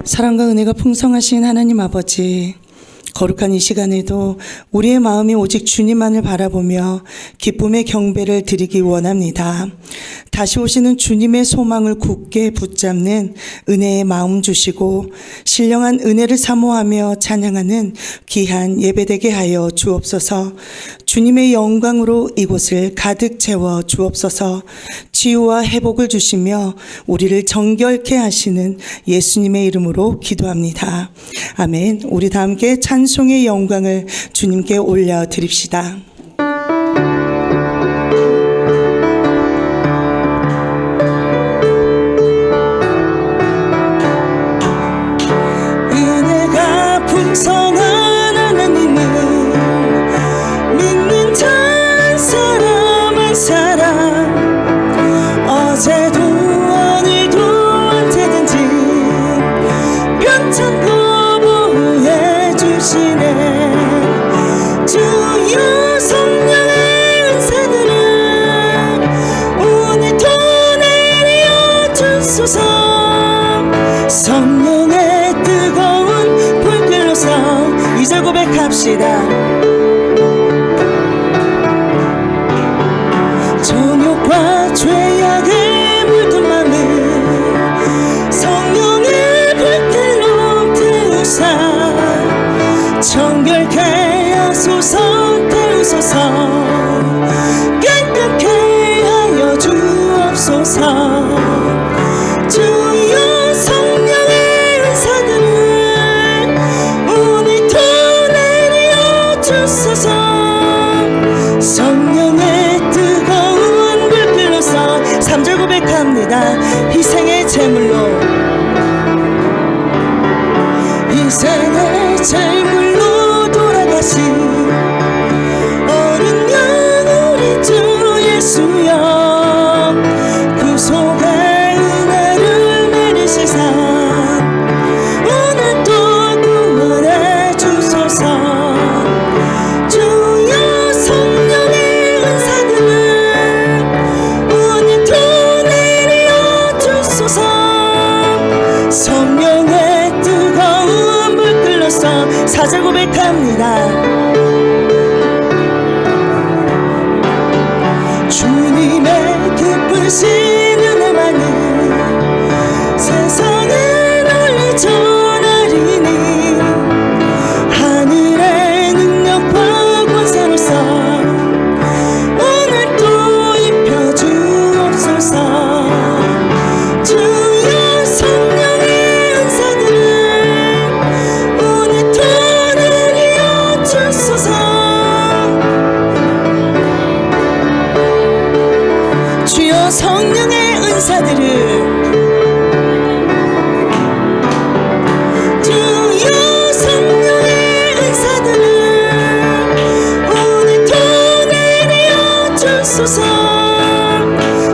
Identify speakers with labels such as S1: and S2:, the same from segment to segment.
S1: 사랑과 은혜가 풍성하신 하나님 아버지, 거룩한 이 시간에도 우리의 마음이 오직 주님만을 바라보며 기쁨의 경배를 드리기 원합니다. 다시 오시는 주님의 소망을 굳게 붙잡는 은혜의 마음 주시고 신령한 은혜를 사모하며 찬양하는 귀한 예배되게 하여 주옵소서. 주님의 영광으로 이곳을 가득 채워 주옵소서. 치유와 회복을 주시며 우리를 정결케 하시는 예수님의 이름으로 기도합니다. 아멘. 우리 다 함께 찬송의 영광을 주님께 올려드립시다. 은혜가 풍성한 하나님을 믿는 한 사람 한 사람, 어제도 오늘도 언제든지 편찮고 보호해 주시네. 주여 성령의 은사들을 오늘도 내려 주소서. 성령의 뜨거운 불길로서 2절 고백합시다. 정욕과 죄악에 물든 맘을 성령의 불길로 태우사 정결케 하소서. 태우소서. 깨끗게 하여 주옵소서. 주여 성령의 은사들을 오늘도 내려 주소서. 성령의 뜨거운 불길로서 3절 고백합니다. 희생의 제물로, 희생의 제물로 돌아가신 어린 양 우리 주 예수여, 구속의 은혜를 내리시사 오늘도 구원해 주소서. 주여 성령의 은사들을 오늘도 내려 주소서. 성령의 뜨거운 불길로서 4절 고백합니다. 주님의 기쁘신 은혜만은 세상에 널리 전하리니 하늘의 능력과 권세로서 오늘도 입혀 주옵소서. 주여 성령의 은사들을 오늘도 내려 주소서. 주여 성령의 은사들을, 주여 성령의 은사들을 오늘도 내려 주소서.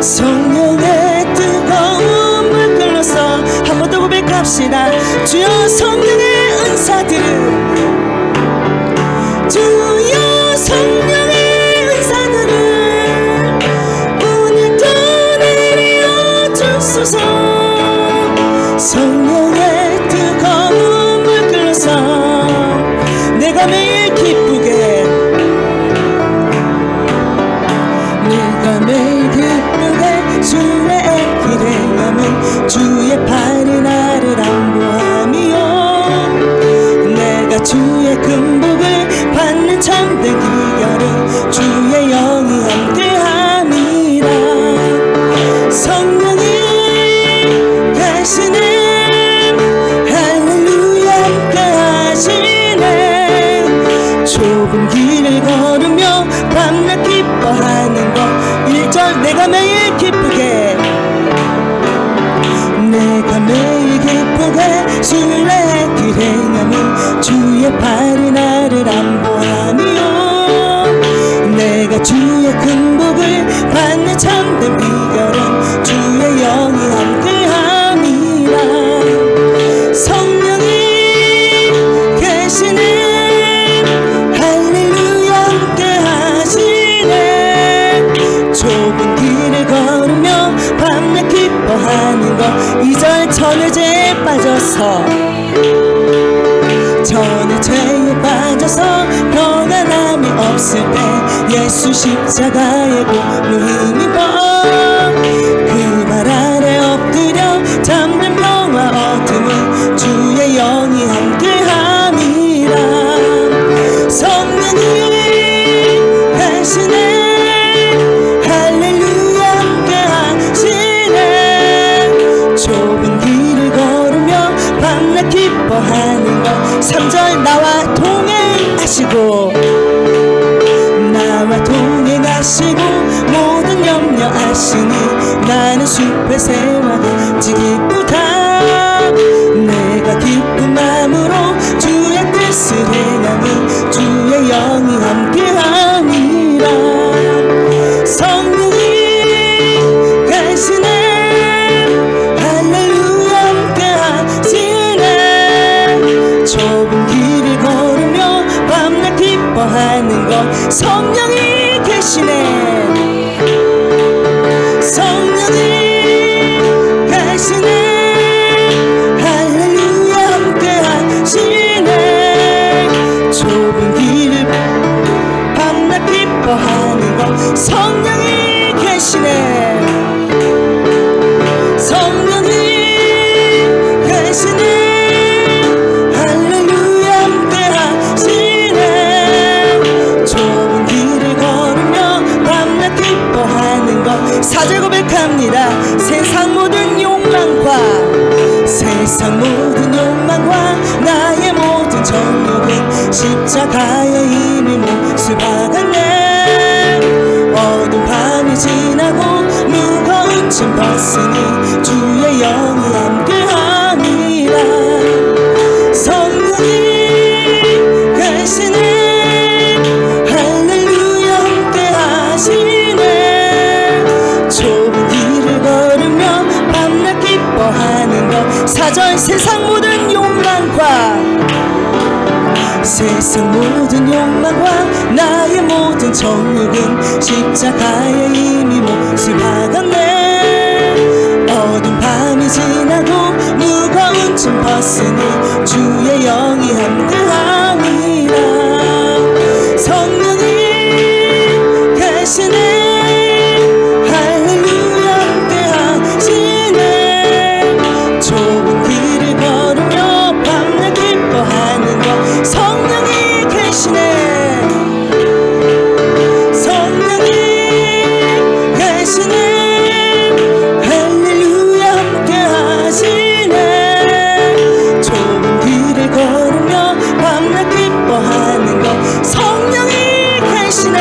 S1: 성령의 뜨거운 불길로서 한 번 더 고백합시다. 주여 성령의 은사들을, 주여 성령의 은사들을 오늘도 내려 주소서. 성령의 뜨거운 불길로서 내가 매일 기쁘게, 내가 매일 기쁘게 주의 길에 가면 주의 팔이 나를 안보하며 내가 주의 금복을 받는 참된 기결은 주의 영이 함께함이라. 성령이 계시네. 할렐루야 함께하시네. 좁은 길을 걸으며 밤낮 기뻐하는 것 1절 내가 매일 기쁘게, 내가 매일 기쁘게 순례길 행하면 주의 팔이 나를 안보하며 내가 주의 금복을 받는 참된 비결은 주의 영이 함께함이라. 성령이 계시네. 할렐루야 함께하시네. 좁은 길을 걸으며 밤낮 기뻐하는 것 2절 전해제에 빠져서 저는 죄에 빠져서 평안함이 없을 때 예수 십자가에 고루 힘입어 그 발 아래 엎드려 잠든 평화 어둠은 주의 영이 함께함이라. 성령이 가시네 할렐루야 함께하시네. 좁은 길을 걸으며 밤낮 기뻐하는 것 3절 나와 동행하시고 나와 동행하시고 모든 염려 아시니 나는 숲의 새와 같이 기쁘다. 내가 기쁜 마음으로 주의 뜻을 행하니 주의 영이 함께하니라. 성령이 가시네 할렐루야 함께하시네. 좁은 길을 걸으며 밤낮 기뻐하는 것 성령이 계시네. 성령이 가시네 할렐루야 함께하시네. 좁은 길을 밤낮 기뻐하는 것 성령이 계시네. 성령이 가시네 할렐루야 함께하시네. 좁은 길을 걸으며 밤낮 기뻐하는 것 4절 고백합니다. 세상 모든 욕망과 나의 모든 정욕은 십자가에 이미 몫을 박았네. 어두운 밤이 지나고 무거운 짐 벗으니 주의 영이 함께하니라. 성령이 가시네 할렐루야 함께하시네. 좁은 길을 걸으며 밤낮 기뻐하는 것 4절 세상 모든 욕망과 나의 모든 정욕은 십자가에 이미 몫을 박았네. 어두운 밤이 지나고 무거운 짐 벗으니 주의 영이 함께하니라. 성령이 가시네 할렐루야 함께하시네. 좁은 길을 걸으며 밤낮 기뻐하는 것 성령이 계시네. 성령이 계시네 할렐루야 함께하시네. 좁은 길을 걸으며 밤낮 기뻐하는 것 성령이 계시네.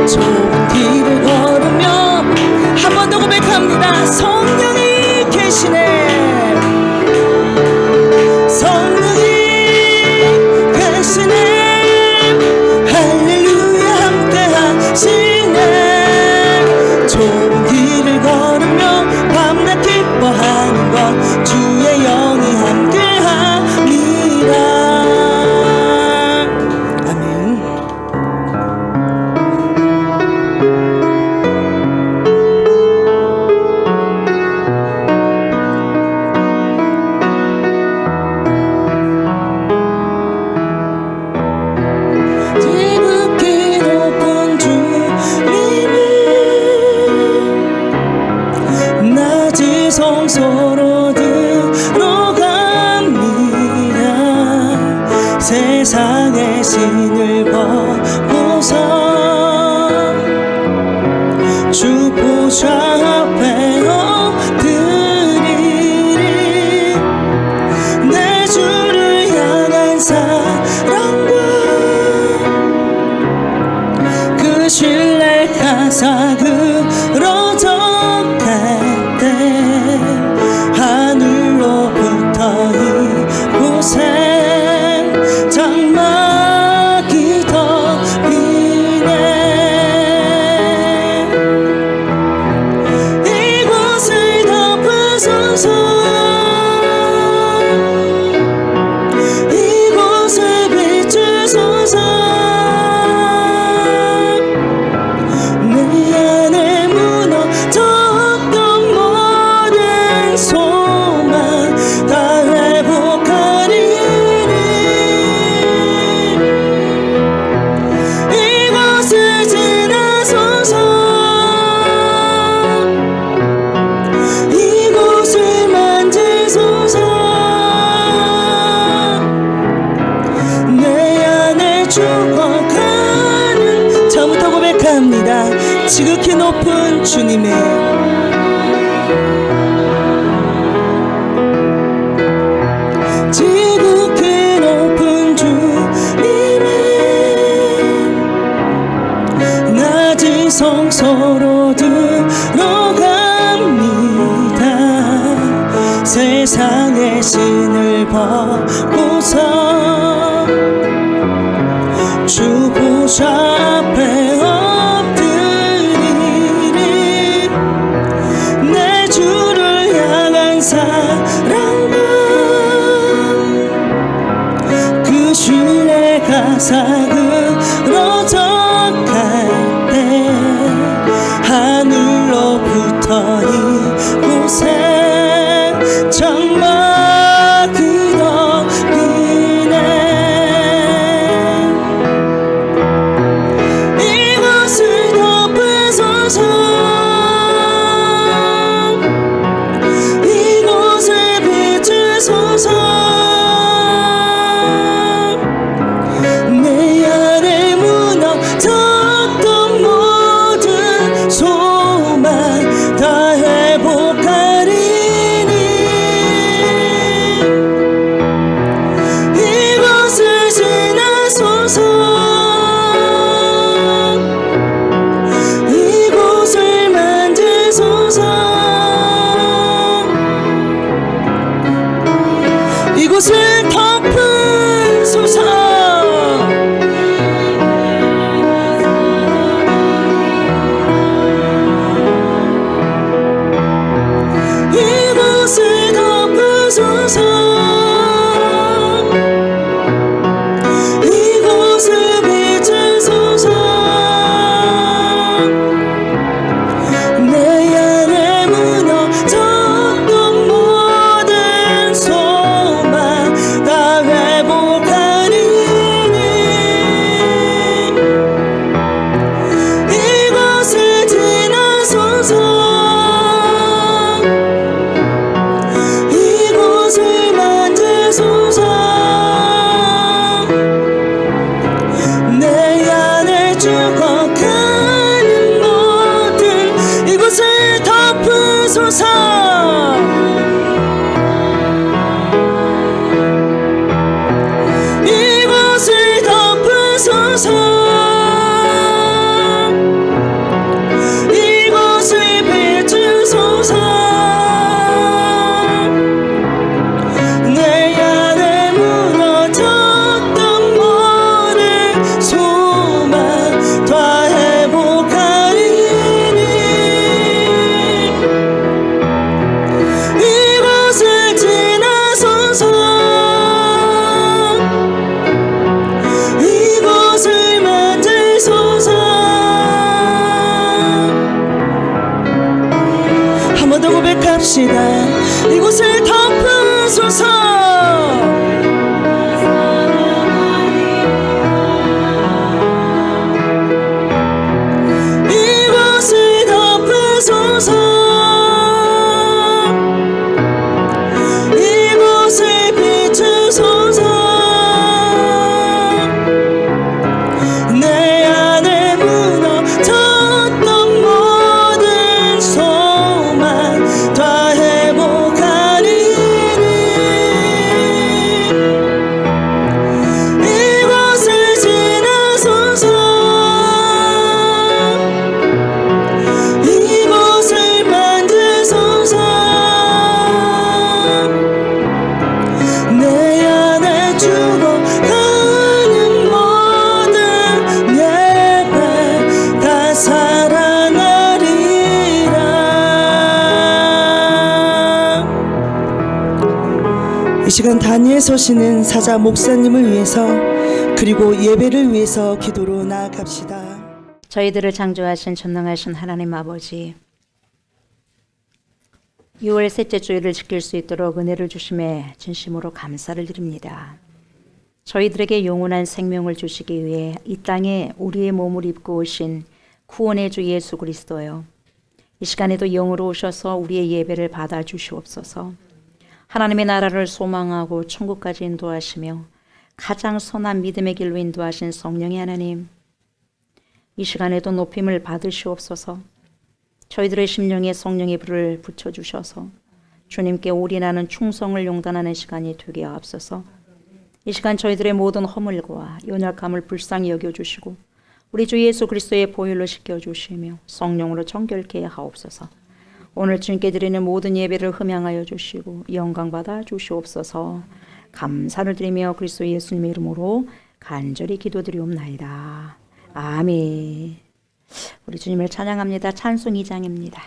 S1: 좁은 길을 걸으며 한 번 더 고백합니다. 성령이 계시네. 성령이 계시네 할렐루야 함께하시네. 좁은 길을 걸으며 밤낮 기뻐하는 것 주의 영이 함께하니라. 아멘. 지극히 높은 주님이 낮은 성소로 들어갑니다. 세상의 신을 벗고서 주 보좌 앞에 엎드리리. 내 주를 향한 사랑과 그 신뢰 가사그러져 갈 때 하늘로부터 이곳에 장막이 덮이네. 이곳을 덮으소서. 이곳을 비추소서. 지극히 높은 주님의 지극히 높은 주님의 낮은 성소로 들어갑니다. 세상의 신을 벗고서 주 보좌 앞에 엎드리리. 내 주를 향한 사랑과 그 신뢰가 사그러져갈 때 하늘로부터 이곳에 장막이 덮이네. 이곳을 덮으소서. 이곳을 비추소서. 내 안에 무너졌던 모든 소망 다 회복하리니. 이곳을 지나소서. 이곳을 만지소서. 이곳을 덮으소서. 이곳을 덮으소서. 이곳을 비추소서. 내 안에 무너졌던 모든 소망 다 회복하리니. 이곳을 지나소서. 이곳을 만지소서. 내 안에 죽어가는 모든 이곳을 덮으소서. 이곳을 덮으소서. 이곳을 비추소서. 내 안에 무너졌던 모든 소망 다 회복하리니. 이곳을 지나소서. 이곳을 만지소서. 한 번 더 고백합시다. 이곳을 덮으소서. 이곳을 덮으소서. 이곳을 비추소서. 내 안에 무너졌던 모든 소망 다 회복하리니. 이곳을 지나소서. 이곳을 만지소서. 내 안에 죽어가는 모든 예배 다 살아나리라. 이 시간 단위에 서시는 사자 목사님을 위해서 그리고 예배를 위해서 기도로 나아갑시다.
S2: 저희들을 창조하신 전능하신 하나님 아버지, 6월 셋째 주일을 지킬 수 있도록 은혜를 주심에 진심으로 감사를 드립니다. 저희들에게 영원한 생명을 주시기 위해 이 땅에 우리의 몸을 입고 오신 구원의 주 예수 그리스도요, 이 시간에도 영으로 오셔서 우리의 예배를 받아 주시옵소서. 하나님의 나라를 소망하고 천국까지 인도하시며 가장 선한 믿음의 길로 인도하신 성령의 하나님, 이 시간에도 높임을 받으시옵소서. 저희들의 심령에 성령의 불을 붙여주셔서 주님께 올인하는 충성을 용단하는 시간이 되게 하옵소서. 이 시간 저희들의 모든 허물과 연약함을 불쌍히 여겨주시고 우리 주 예수 그리스도의 보혈로 씻겨주시며 성령으로 정결케 하옵소서. 오늘 주님께 드리는 모든 예배를 흠양하여 주시고 영광받아 주시옵소서. 감사를 드리며 그리스도 예수님의 이름으로 간절히 기도드리옵나이다. 아멘. 우리 주님을 찬양합니다. 찬송 2장입니다.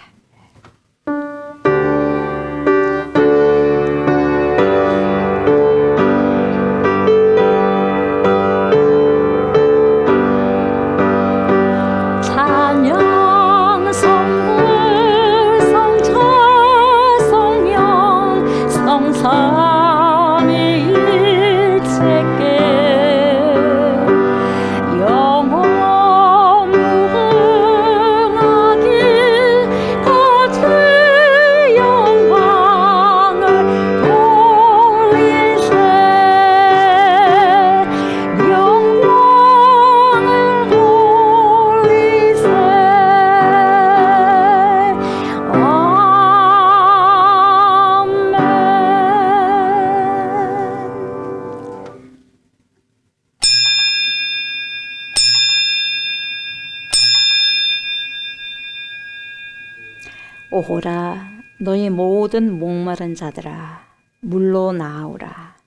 S2: 오호라 너희 모든 목마른 자들아 물로 나오라.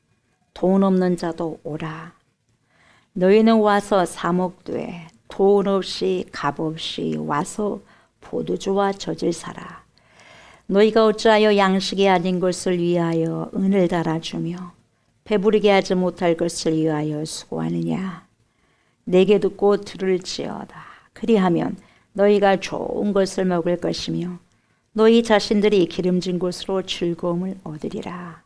S2: 돈 없는 자도 오라. 너희는 와서 사 먹되 돈 없이 값 없이 와서 포도주와 젖을 사라. 너희가 어찌하여 양식이 아닌 것을 위하여 은을 달아주며 배부르게 하지 못할 것을 위하여 수고하느냐. 내게 듣고 들을지어다. 그리하면 너희가 좋은 것을 먹을 것이며 너희 자신들이 기름진 곳으로 즐거움을 얻으리라.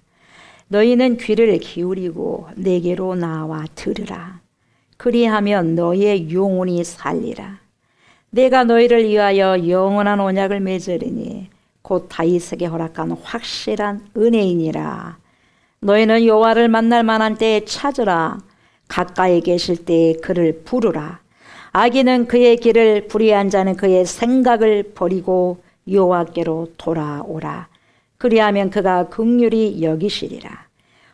S2: 너희는 귀를 기울이고 내게로 나와 들으라. 그리하면 너희의 영혼이 살리라. 내가 너희를 위하여 영원한 언약을 맺으리니 곧 다윗에게 허락한 확실한 은혜이니라. 너희는 여호와를 만날 만한 때에 찾으라. 가까이 계실 때에 그를 부르라. 악인은 그의 길을 불의한 자는 그의 생각을 버리고 여호와께로 돌아오라. 그리하면 그가 긍휼히 여기시리라.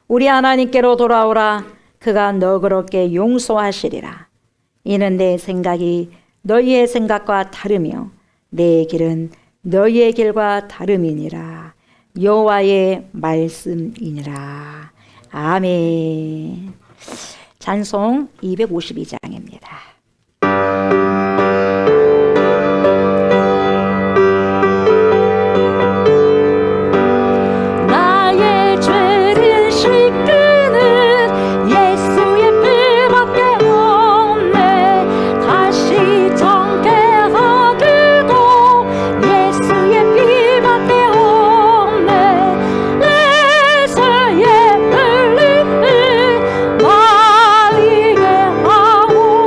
S2: 우리 하나님께로 돌아오라. 그가 너그럽게 용서하시리라. 이는 내 생각이 너희의 생각과 다르며 내 길은 너희의 길과 다름이니라. 여호와의 말씀이니라. 아멘. 찬송 252장입니다.
S3: 나리게 하오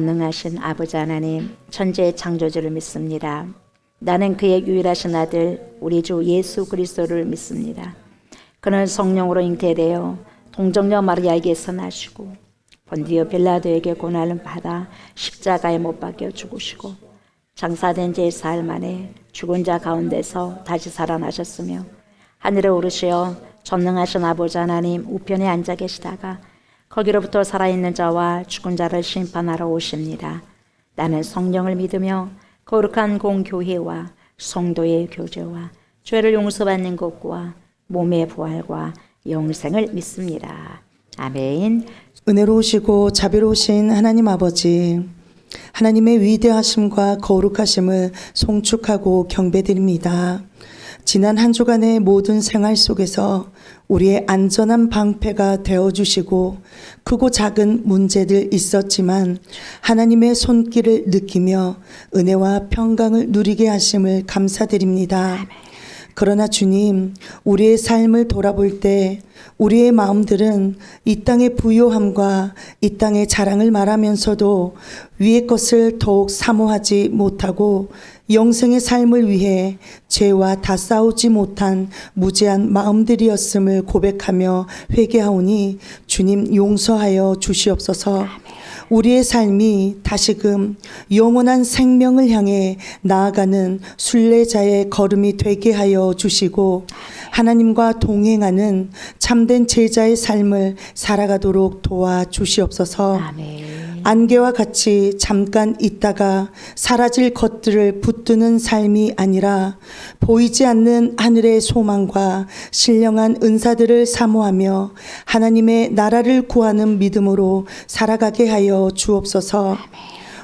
S2: 전능하신 아버지 하나님, 천지의 창조주를 믿습니다. 나는 그의 유일하신 아들 우리 주 예수 그리스도를 믿습니다. 그는 성령으로 잉태되어 동정녀 마리아에게서 나시고 본디오 빌라도에게 고난을 받아 십자가에 못 박혀 죽으시고 장사된 지 사흘 만에 죽은 자 가운데서 다시 살아나셨으며 하늘에 오르시어 전능하신 아버지 하나님 우편에 앉아 계시다가 거기로부터 살아있는 자와 죽은 자를 심판하러 오십니다. 나는 성령을 믿으며 거룩한 공교회와 성도의 교제와 죄를 용서받는 것과 몸의 부활과 영생을 믿습니다. 아멘.
S1: 은혜로우시고 자비로우신 하나님 아버지, 하나님의 위대하심과 거룩하심을 송축하고 경배드립니다. 지난 한 주간의 모든 생활 속에서 우리의 안전한 방패가 되어주시고 크고 작은 문제들 있었지만 하나님의 손길을 느끼며 은혜와 평강을 누리게 하심을 감사드립니다. 그러나 주님, 우리의 삶을 돌아볼 때 우리의 마음들은 이 땅의 부요함과 이 땅의 자랑을 말하면서도 위의 것을 더욱 사모하지 못하고 영생의 삶을 위해 죄와 다 싸우지 못한 무죄한 마음들이었음을 고백하며 회개하오니 주님 용서하여 주시옵소서. 우리의 삶이 다시금 영원한 생명을 향해 나아가는 순례자의 걸음이 되게 하여 주시고 하나님과 동행하는 참된 제자의 삶을 살아가도록 도와주시옵소서.
S2: 아멘.
S1: 안개와 같이 잠깐 있다가 사라질 것들을 붙드는 삶이 아니라 보이지 않는 하늘의 소망과 신령한 은사들을 사모하며 하나님의 나라를 구하는 믿음으로 살아가게 하여 주옵소서.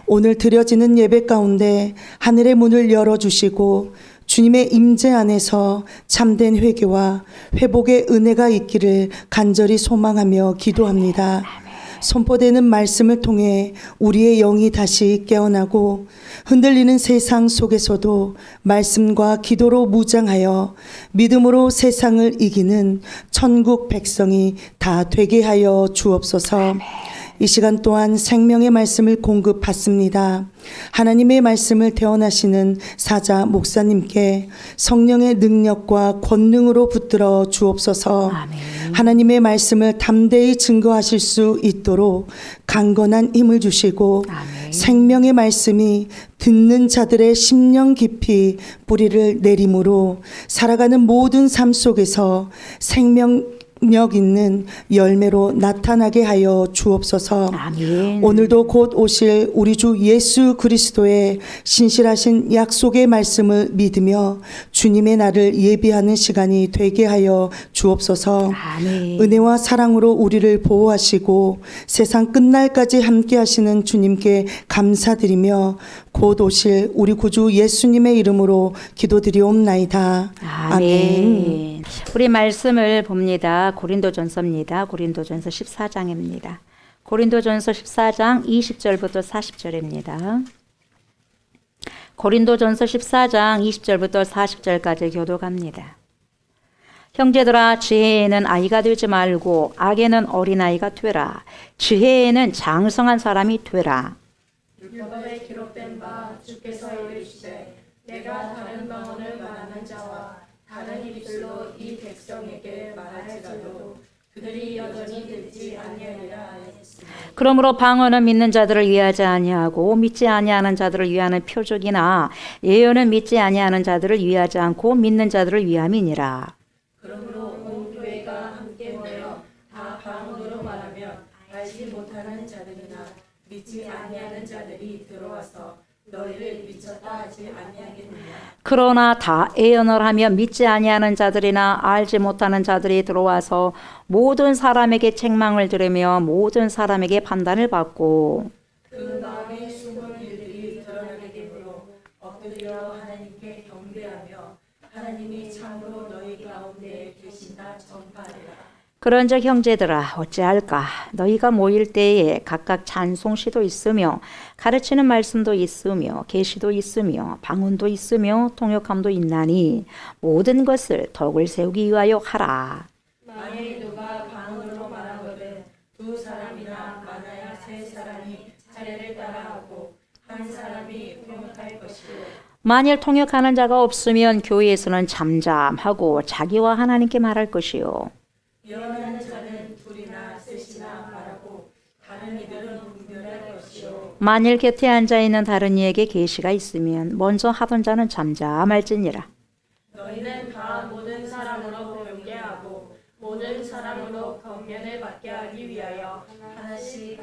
S1: 오늘 드려지는 예배 가운데 하늘의 문을 열어주시고 주님의 임재 안에서 참된 회개와 회복의 은혜가 있기를 간절히 소망하며 기도합니다. 선포되는 말씀을 통해 우리의 영이 다시 깨어나고 흔들리는 세상 속에서도 말씀과 기도로 무장하여 믿음으로 세상을 이기는 천국 백성이 다 되게 하여 주옵소서. 이 시간 또한 생명의 말씀을 공급받습니다. 하나님의 말씀을 대언하시는 사자 목사님께 성령의 능력과 권능으로 붙들어 주옵소서.
S2: 아멘.
S1: 하나님의 말씀을 담대히 증거하실 수 있도록 강건한 힘을 주시고
S2: 아멘.
S1: 생명의 말씀이 듣는 자들의 심령 깊이 뿌리를 내림으로 살아가는 모든 삶 속에서 생명력 있는 열매로 나타나게 하여 주옵소서.
S2: 아멘.
S1: 오늘도 곧 오실 우리 주 예수 그리스도의 신실하신 약속의 말씀을 믿으며 주님의 날을 예비하는 시간이 되게 하여 주옵소서.
S2: 아멘.
S1: 은혜와 사랑으로 우리를 보호하시고 세상 끝날까지 함께 하시는 주님께 감사드리며 곧 오실 우리 구주 예수님의 이름으로 기도드리옵나이다.
S2: 아멘. 우리 말씀을 봅니다. 고린도전서입니다. 고린도전서 14장입니다. 고린도전서 14장 20절부터 40절입니다. 고린도전서 14장 20절부터 40절까지 교독합니다. 형제들아, 지혜에는 아이가 되지 말고 악에는 어린아이가 되라. 지혜에는 장성한 사람이 되라.
S3: 율법에 기록된 바 주께서 이르시되 내가 다른 방언을 말하는 자와 다른 입술로 이 백성에게 말할지라도 그들이 여전히 듣지 아니하리라 하였으니
S2: 그러므로 방언은 믿는 자들을 위하지 아니하고 믿지 아니하는 자들을 위하는 표적이나 예언은 믿지 아니하는 자들을 위하지 않고 믿는 자들을 위함이니라.
S3: 그러므로 온 교회가 함께 모여 다 방언으로 말하면 알지 못하는 자들이나 믿지 아니하는 자들이 들어와서 너희를 미쳤다 하지 아니하겠느냐.
S2: 그러나 다 예언을 하며 믿지 아니하는 자들이나 알지 못하는 자들이 들어와서 모든 사람에게 책망을 들으며 모든 사람에게 판단을 받고
S3: 그 마음의 숨은 일들이 드러나게 되므로 엎드려 하나님께 경배하며 하나님이 참으로 너희 가운데 계신다 전파하리라.
S2: 그런즉 형제들아 어찌할까? 너희가 모일 때에 각각 찬송시도 있으며 가르치는 말씀도 있으며 계시도 있으며 방언도 있으며 통역함도 있나니 모든 것을 덕을 세우기 위하여 하라.
S3: 만일 누가 방언으로 말하거든 두 사람이나 많아야 세 사람이 차례를 따라 통역할 것이고
S2: 만일 통역하는 자가 없으면 교회에서는 잠잠하고 자기와 하나님께 말할 것이요.
S3: 예언하는 자는 둘이나 셋이나 말하고 다른 이들은 분별할 것이요
S2: 만일 곁에 앉아 있는 다른 이에게 계시가 있으면 먼저 하던 자는 잠잠할지니라.
S3: 너희는 다 모든 사람으로 경계하고 모든 사람으로 권면을 받게 하기 위하여 하나씩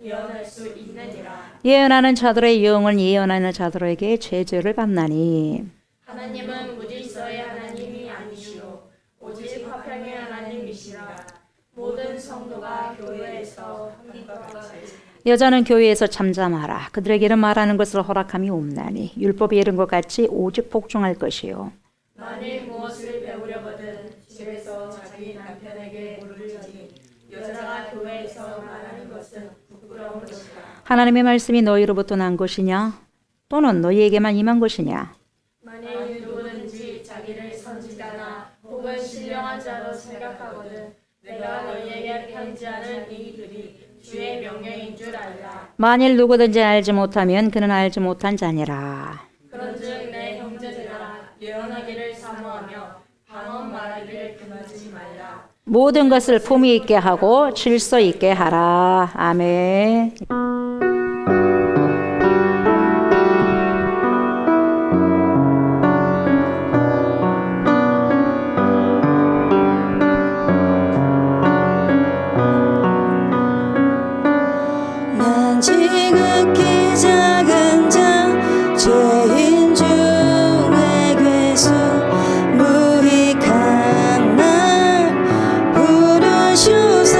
S3: 예언할 수 있느니라.
S2: 예언하는 자들의 영은 예언하는 자들에게 제재를 받나니
S3: 하나님은 무질서의 하나님이 아니시오 오직 화평의 하나님이시라. 모든 성도가 교회에서 함과 같이
S2: 여자는 교회에서 잠잠하라. 그들에게는 말하는 것을 허락함이 없나니 율법에 이른 것 같이 오직 복종할 것이요.
S3: 만일 무엇을 배우려거든 집에서 자기 남편에게 물으려니 여자가 교회에서 말하는 것은 부끄러운 것이다.
S2: 하나님의 말씀이 너희로부터 난 것이냐? 또는 너희에게만 임한 것이냐?
S3: 만일 누구든지 자기를 선지자나 혹은 신령한 자로 생각하거든 내가 너희에게 편지하는 이 글이 주의 명령인 줄 알라.
S2: 만일 누구든지 알지 못하면 그는 알지 못한 자니라.
S3: 그런즉 내 형제들아 예언하기를 사모하며 방언 말하기를 금하지 말라.
S2: 모든 것을 품위 있게 하고 질서 있게 하라. 아멘.
S4: 난 지극히 작은 자 죄인 중에 괴수 무익한 날 부르셔서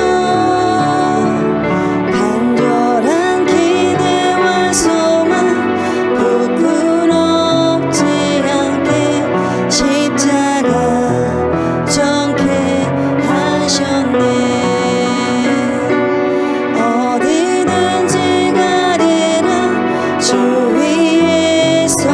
S4: 간절한 기대와 소망 부끄럽지 않게 십자가 정케 하셨네. 어디든지 가리라 주 위에서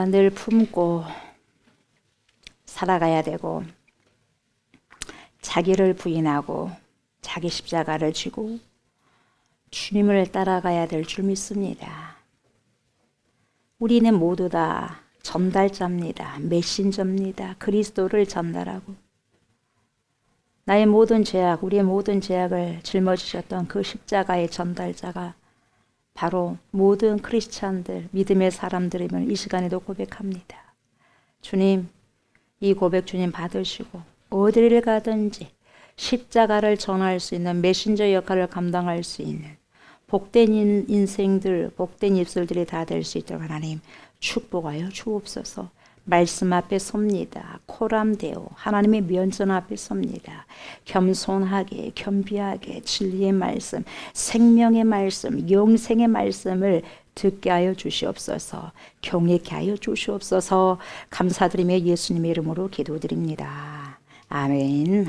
S2: 우리가 늘 품고 살아가야 되고 자기를 부인하고 자기 십자가를 지고 주님을 따라가야 될 줄 믿습니다. 우리는 모두 다 전달자입니다. 메신저입니다. 그리스도를 전달하고 나의 모든 죄악, 우리의 모든 죄악을 짊어지셨던 그 십자가의 전달자가 바로 모든 크리스찬들, 믿음의 사람들임을 이 시간에도 고백합니다. 주님, 이 고백 주님 받으시고 어디를 가든지 십자가를 전할 수 있는 메신저 역할을 감당할 수 있는 복된 인생들, 복된 입술들이 다 될 수 있도록 하나님 축복하여 주옵소서. 말씀 앞에 섭니다. 코람되어 하나님의 면전 앞에 섭니다. 겸손하게 겸비하게 진리의 말씀, 생명의 말씀, 영생의 말씀을 듣게 하여 주시옵소서. 경외케 하여 주시옵소서. 감사드리며 예수님의 이름으로 기도드립니다. 아멘.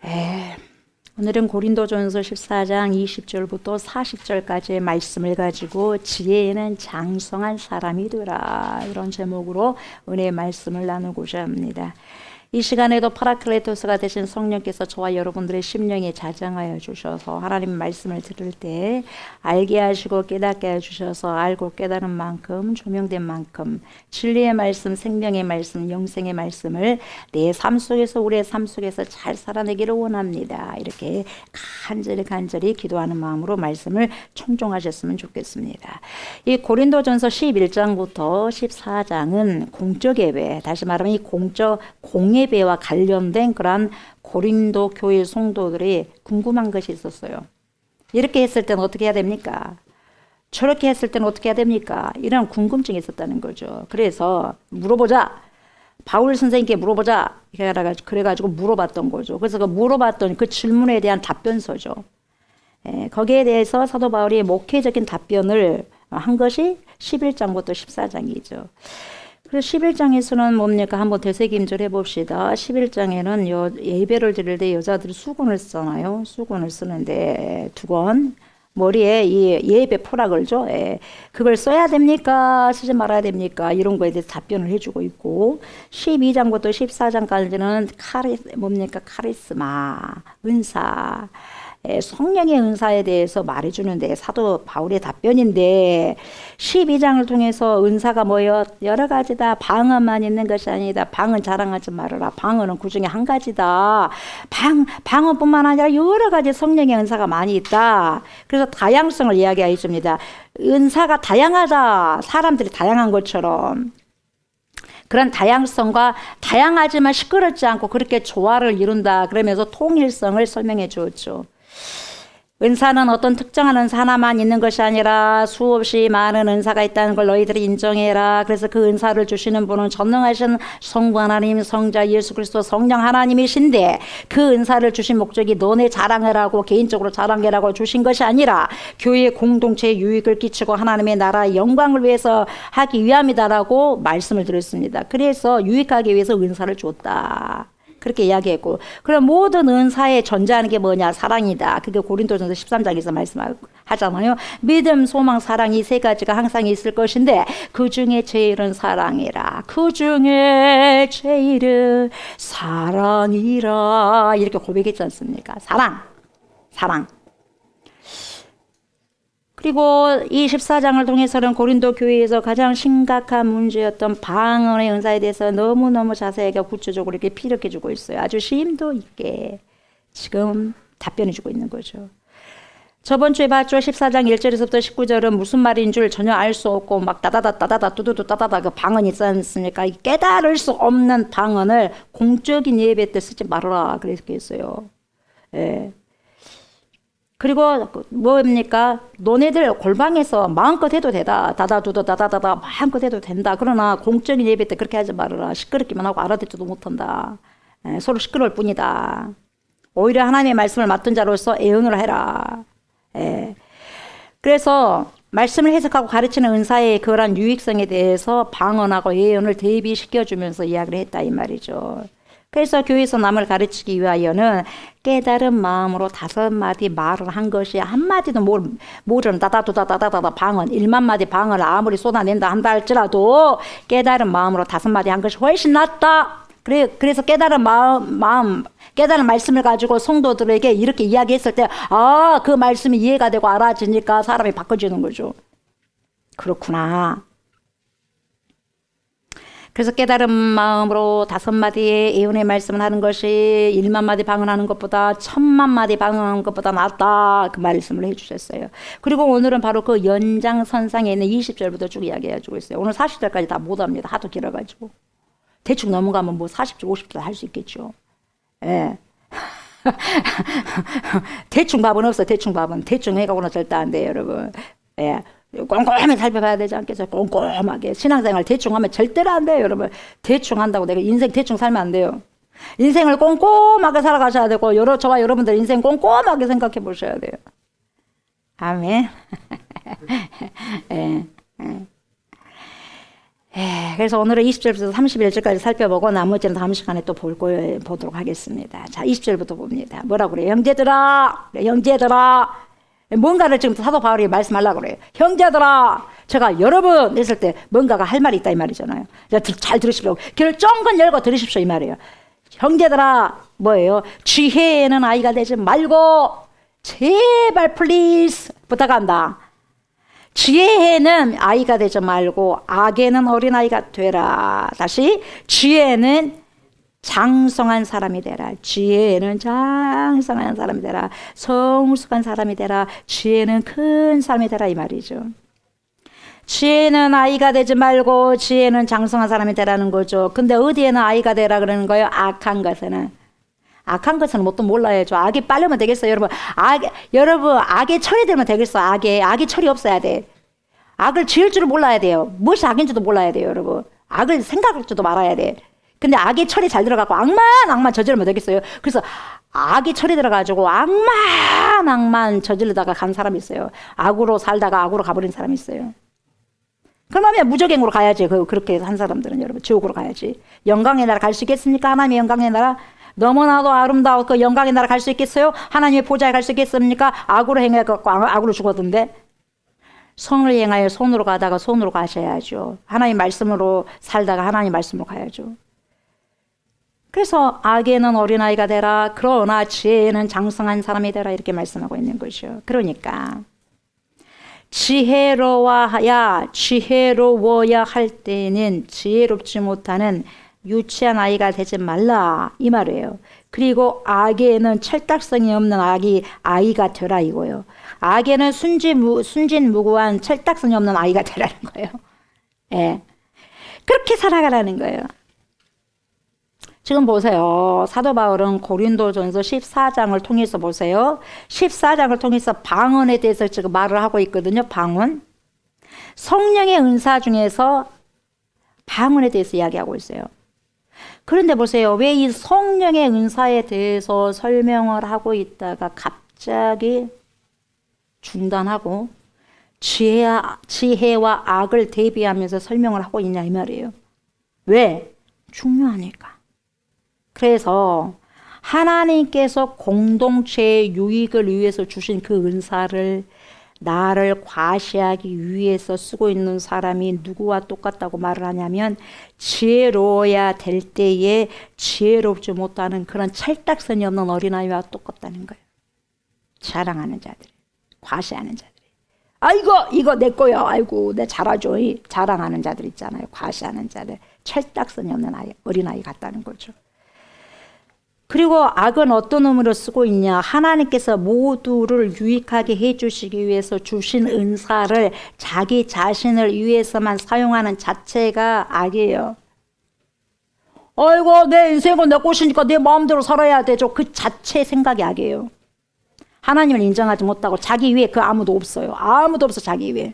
S2: 아멘. 오늘은 고린도전서 14장 20절부터 40절까지의 말씀을 가지고 지혜에는 장성한 사람이 되라, 이런 제목으로 은혜의 말씀을 나누고자 합니다. 이 시간에도 파라클레토스가 되신 성령께서 저와 여러분들의 심령에 자장하여 주셔서 하나님 말씀을 들을 때 알게 하시고 깨닫게 해주셔서 알고 깨달은 만큼 조명된 만큼 진리의 말씀, 생명의 말씀, 영생의 말씀을 내 삶 속에서 우리의 삶 속에서 잘 살아내기를 원합니다. 이렇게 간절히 기도하는 마음으로 말씀을 청종하셨으면 좋겠습니다. 이 고린도전서 11장부터 14장은 공적 예배, 다시 말하면 이 공예배와 관련된 그러한 고린도 교회 성도들이 궁금한 것이 있었어요. 이렇게 했을 때는 어떻게 해야 됩니까? 저렇게 했을 때는 어떻게 해야 됩니까? 이런 궁금증이 있었다는 거죠. 그래서 물어보자. 바울 선생님께 물어보자. 그래가지고 물어봤던 거죠. 그래서 그 물어봤던 그 질문에 대한 답변서죠. 거기에 대해서 사도 바울이 목회적인 답변을 한 것이 11장부터 14장이죠. 그래서 11장에서는 뭡니까? 한번 되새김질 해봅시다. 11장에는 예배를 드릴 때 여자들이 수건을 쓰잖아요. 수건을 쓰는데 두건 머리에 이 예배 포락을 줘. 그걸 써야 됩니까? 쓰지 말아야 됩니까? 이런 거에 대해서 답변을 해주고 있고 12장부터 14장까지는 카리스마, 은사, 성령의 은사에 대해서 말해주는데 사도 바울의 답변인데 12장을 통해서 은사가 뭐예요? 여러 가지다. 방언만 있는 것이 아니다. 방언 자랑하지 말아라. 방언은 그 중에 한 가지다. 방언뿐만 아니라 여러 가지 성령의 은사가 많이 있다. 그래서 다양성을 이야기해 줍니다. 은사가 다양하다. 사람들이 다양한 것처럼. 그런 다양성과 다양하지만 시끄럽지 않고 그렇게 조화를 이룬다. 그러면서 통일성을 설명해 주었죠. 은사는 어떤 특정한 은사 하나만 있는 것이 아니라 수없이 많은 은사가 있다는 걸 너희들이 인정해라. 그래서 그 은사를 주시는 분은 전능하신 성부 하나님, 성자 예수 그리스도 성령 하나님이신데 그 은사를 주신 목적이 너네 자랑하라고 개인적으로 자랑하라고 주신 것이 아니라 교회 공동체에 유익을 끼치고 하나님의 나라의 영광을 위해서 하기 위함이다라고 말씀을 드렸습니다. 그래서 유익하기 위해서 은사를 줬다. 그렇게 이야기했고, 그럼 모든 은사에 전제하는 게 뭐냐? 사랑이다. 그게 고린도전서 13장에서 말씀하잖아요. 믿음, 소망, 사랑 이 세 가지가 항상 있을 것인데 그 중에 제일은 사랑이라. 그 중에 제일은 사랑이라. 이렇게 고백했지 않습니까? 사랑. 그리고 이 14장을 통해서는 고린도 교회에서 가장 심각한 문제였던 방언의 은사에 대해서 너무너무 자세하게 구체적으로 이렇게 피력해주고 있어요. 아주 심도 있게 지금 답변해주고 있는 거죠. 저번 주에 봤죠. 14장 1절에서부터 19절은 무슨 말인 줄 전혀 알 수 없고 막 따다다 뚜두두 따다다 그 방언이 있지 않습니까? 깨달을 수 없는 방언을 공적인 예배 때 쓰지 말아라 그랬어요. 예. 그리고 뭡니까? 너네들 골방에서 마음껏 해도 되다. 다다두다 다다다다 마음껏 해도 된다. 그러나 공적인 예배 때 그렇게 하지 말아라. 시끄럽기만 하고 알아듣지도 못한다. 서로 시끄러울 뿐이다. 오히려 하나님의 말씀을 맡은 자로서 애언을 해라. 그래서 말씀을 해석하고 가르치는 은사의 그러한 유익성에 대해서 방언하고 예언을 대비시켜주면서 이야기를 했다 이 말이죠. 그래서 교회에서 남을 가르치기 위하여는 깨달은 마음으로 5마디 말을 한 것이 한마디도 모르는 다다다다다다다 방언 1만 마디 방언을 아무리 쏟아낸다 한다 할지라도 깨달은 마음으로 5마디 한 것이 훨씬 낫다. 그래서 깨달은 마음 깨달은 말씀을 가지고 성도들에게 이렇게 이야기했을 때 그 말씀이 이해가 되고 알아지니까 사람이 바꿔지는 거죠. 그렇구나. 그래서 깨달은 마음으로 5마디의 예언의 말씀을 하는 것이 1만 마디 방언하는 것보다 1000만 마디 방언하는 것보다 낫다. 그 말씀을 해주셨어요. 그리고 오늘은 바로 그 연장선상에 있는 20절부터 쭉 이야기해주고 있어요. 오늘 40절까지 다 못합니다. 하도 길어가지고. 대충 넘어가면 뭐 40절, 50절 할 수 있겠죠. 예. 대충 밥은 없어. 대충 밥은. 대충 해가고는 절대 안 돼요, 여러분. 예. 꼼꼼하게 살펴봐야 되지 않겠어요? 꼼꼼하게. 신앙생활 대충 하면 절대로 안 돼요, 여러분. 대충 한다고 내가 인생 대충 살면 안 돼요. 인생을 꼼꼼하게 살아가셔야 되고, 저와 여러분들 인생 꼼꼼하게 생각해 보셔야 돼요. 아멘. 예. 그래서 오늘은 20절부터 31절까지 살펴보고 나머지는 다음 시간에 또 보도록 하겠습니다. 자, 20절부터 봅니다. 뭐라고 그래요? 형제들아. 뭔가를 지금 사도 바울이 말씀하려고 그래요. 형제들아, 제가 여러분 했을 때 뭔가가 할 말이 있다 이 말이잖아요. 잘 들으십시오. 귀를 쫑긋 열고 들으십시오 이 말이에요. 형제들아, 뭐예요? 지혜에는 아이가 되지 말고 제발 플리즈 부탁한다. 지혜에는 아이가 되지 말고 악에는 어린아이가 되라. 다시, 지혜는 장성한 사람이 되라. 지혜는 장성한 사람이 되라. 성숙한 사람이 되라. 지혜는 큰 사람이 되라 이 말이죠. 지혜는 아이가 되지 말고 지혜는 장성한 사람이 되라는 거죠. 근데 어디에는 아이가 되라 그러는 거예요? 악한 것에는. 악한 것은 뭣도 몰라야죠. 악이 빨리면 되겠어요, 여러분. 여러분, 악에 철이 들면 되겠어. 악이 철이 없어야 돼. 악을 지을 줄을 몰라야 돼요. 무엇이 악인지도 몰라야 돼요, 여러분. 악을 생각할 줄도 말아야 돼. 근데 악이 철이 잘 들어가고 악만 저지르면 되겠어요. 그래서 악이 철이 들어가지고 악만 저지르다가 간 사람이 있어요. 악으로 살다가 악으로 가버린 사람이 있어요. 그러면 무적행으로 가야지. 그렇게 한 사람들은 여러분 지옥으로 가야지. 영광의 나라 갈 수 있겠습니까? 하나님의 영광의 나라. 너무나도 아름다워 그 영광의 나라 갈 수 있겠어요? 하나님의 보좌에 갈 수 있겠습니까? 악으로 행해갖고 악으로 죽었던데. 성을 행하여 손으로 가다가 손으로 가셔야죠. 하나님 말씀으로 살다가 하나님 말씀으로 가야죠. 그래서 악에는 어린아이가 되라. 그러나 지혜에는 장성한 사람이 되라. 이렇게 말씀하고 있는 거죠. 그러니까 지혜로워야 할 때는 지혜롭지 못하는 유치한 아이가 되지 말라 이 말이에요. 그리고 악에는 철딱성이 없는 아이가 되라 이거예요. 악에는 순진무구한 철딱성이 없는 아이가 되라는 거예요. 예. 그렇게 살아가라는 거예요. 지금 보세요. 사도 바울은 고린도전서 14장을 통해서 보세요. 14장을 통해서 방언에 대해서 지금 말을 하고 있거든요. 방언. 성령의 은사 중에서 방언에 대해서 이야기하고 있어요. 그런데 보세요. 왜 이 성령의 은사에 대해서 설명을 하고 있다가 갑자기 중단하고 지혜와 악을 대비하면서 설명을 하고 있냐 이 말이에요. 왜? 중요하니까. 그래서 하나님께서 공동체의 유익을 위해서 주신 그 은사를 나를 과시하기 위해서 쓰고 있는 사람이 누구와 똑같다고 말을 하냐면 지혜로워야 될 때에 지혜롭지 못하는 그런 찰딱선이 없는 어린아이와 똑같다는 거예요. 자랑하는 자들, 과시하는 자들. 아이고 이거 내 거야. 아이고 내 잘하죠. 자랑하는 자들 있잖아요. 과시하는 자들. 찰딱선이 없는 어린아이 같다는 거죠. 그리고 악은 어떤 의미로 쓰고 있냐. 하나님께서 모두를 유익하게 해주시기 위해서 주신 은사를 자기 자신을 위해서만 사용하는 자체가 악이에요. 아이고 내 인생은 내 것이니까 내 마음대로 살아야 되죠. 그 자체 생각이 악이에요. 하나님을 인정하지 못하고 자기 위에 그 아무도 없어요. 아무도 없어 자기 위에.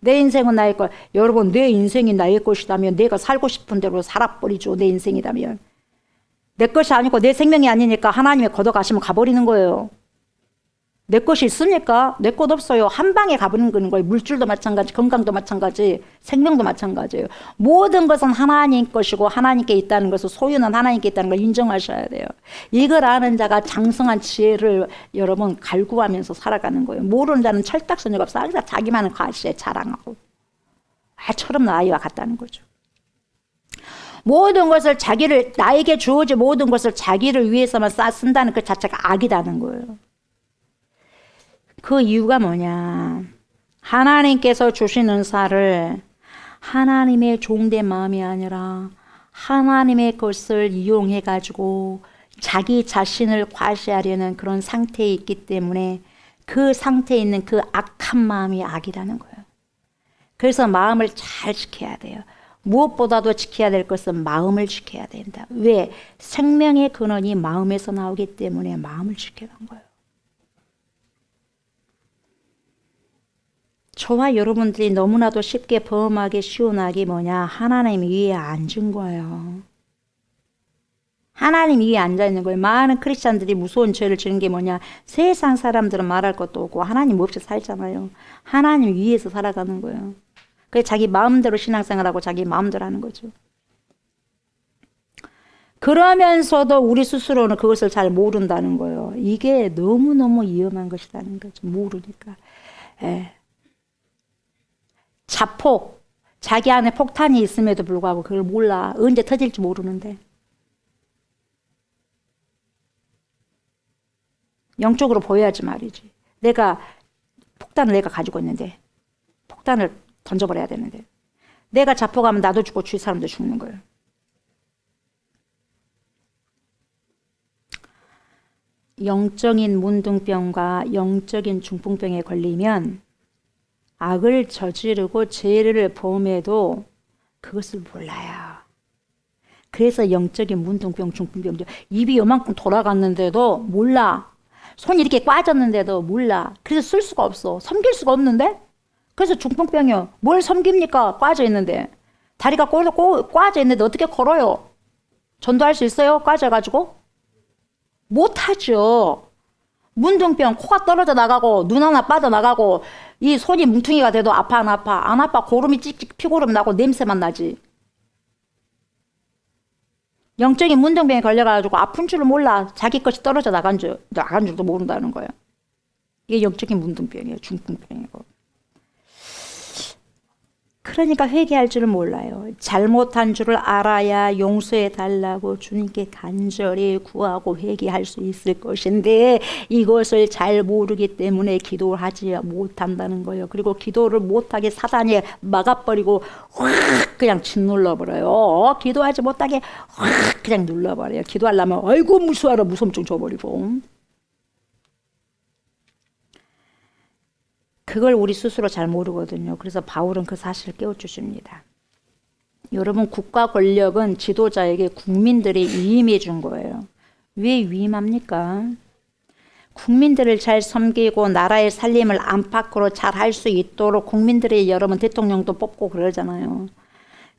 S2: 내 인생은 나의 것. 여러분 내 인생이 나의 것이라면 내가 살고 싶은 대로 살아버리죠. 내 인생이라면. 내 것이 아니고 내 생명이 아니니까 하나님의 걷어가시면 가버리는 거예요. 내 것이 있습니까? 내 것 없어요. 한 방에 가버리는 거예요. 물질도 마찬가지, 건강도 마찬가지, 생명도 마찬가지예요. 모든 것은 하나님 것이고 하나님께 있다는 것을, 소유는 하나님께 있다는 걸 인정하셔야 돼요. 이걸 아는 자가 장성한 지혜를 여러분 갈구하면서 살아가는 거예요. 모르는 자는 철딱서니가 없어. 항상 자기만은 과시에 자랑하고 철없는 아이와 같다는 거죠. 모든 것을 나에게 주어진 모든 것을 자기를 위해서만 쓴다는 그 자체가 악이라는 거예요. 그 이유가 뭐냐? 하나님께서 주신 은사를 하나님의 종된 마음이 아니라 하나님의 것을 이용해 가지고 자기 자신을 과시하려는 그런 상태에 있기 때문에 그 상태에 있는 그 악한 마음이 악이라는 거예요. 그래서 마음을 잘 지켜야 돼요. 무엇보다도 지켜야 될 것은 마음을 지켜야 된다. 왜? 생명의 근원이 마음에서 나오기 때문에 마음을 지켜야 하는 거예요. 저와 여러분들이 너무나도 쉽게 범하기 쉬운 악이 뭐냐? 하나님 위에 앉은 거예요. 하나님 위에 앉아있는 거예요. 많은 크리스찬들이 무서운 죄를 지는 게 뭐냐? 세상 사람들은 말할 것도 없고 하나님 없이 살잖아요. 하나님 위에서 살아가는 거예요. 그래서 자기 마음대로 신앙생활하고 자기 마음대로 하는 거죠. 그러면서도 우리 스스로는 그것을 잘 모른다는 거예요. 이게 너무너무 위험한 것이라는 거죠. 모르니까. 자폭, 자기 안에 폭탄이 있음에도 불구하고 그걸 몰라. 언제 터질지 모르는데. 영적으로 보여야지 말이지. 폭탄을 내가 가지고 있는데, 폭탄을 던져버려야 되는데, 내가 자폭하면 나도 죽고 주위 사람도 죽는 거예요. 영적인 문둥병과 영적인 중풍병에 걸리면 악을 저지르고 죄를 범해도 그것을 몰라요. 그래서 영적인 문둥병, 중풍병, 입이 요만큼 돌아갔는데도 몰라. 손이 이렇게 꽈졌는데도 몰라. 그래서 쓸 수가 없어. 섬길 수가 없는데? 그래서 중풍병이요. 뭘 섬깁니까? 꽈져 있는데. 다리가 꽈져 있는데 어떻게 걸어요? 전도할 수 있어요? 꽈져가지고? 못하죠. 문둥병, 코가 떨어져 나가고 눈 하나 빠져나가고 이 손이 뭉퉁이가 돼도 아파 안 아파? 안 아파. 고름이 찍찍 피고름 나고 냄새만 나지. 영적인 문둥병에 걸려가지고 아픈 줄을 몰라. 자기 것이 떨어져 나간 줄도 모른다는 거예요. 이게 영적인 문둥병이에요. 중풍병이고. 그러니까 회개할 줄을 몰라요. 잘못한 줄을 알아야 용서해 달라고 주님께 간절히 구하고 회개할 수 있을 것인데 이것을 잘 모르기 때문에 기도를 하지 못한다는 거예요. 그리고 기도를 못하게 사단이 막아버리고 확 그냥 짓눌러버려요. 기도하지 못하게 확 그냥 눌러버려요. 기도하려면 아이고 무서워라 무섭증 줘버리고. 그걸 우리 스스로 잘 모르거든요. 그래서 바울은 그 사실을 깨워주십니다. 여러분 국가 권력은 지도자에게 국민들이 위임해 준 거예요. 왜 위임합니까? 국민들을 잘 섬기고 나라의 살림을 안팎으로 잘 할 수 있도록 국민들이 여러분 대통령도 뽑고 그러잖아요.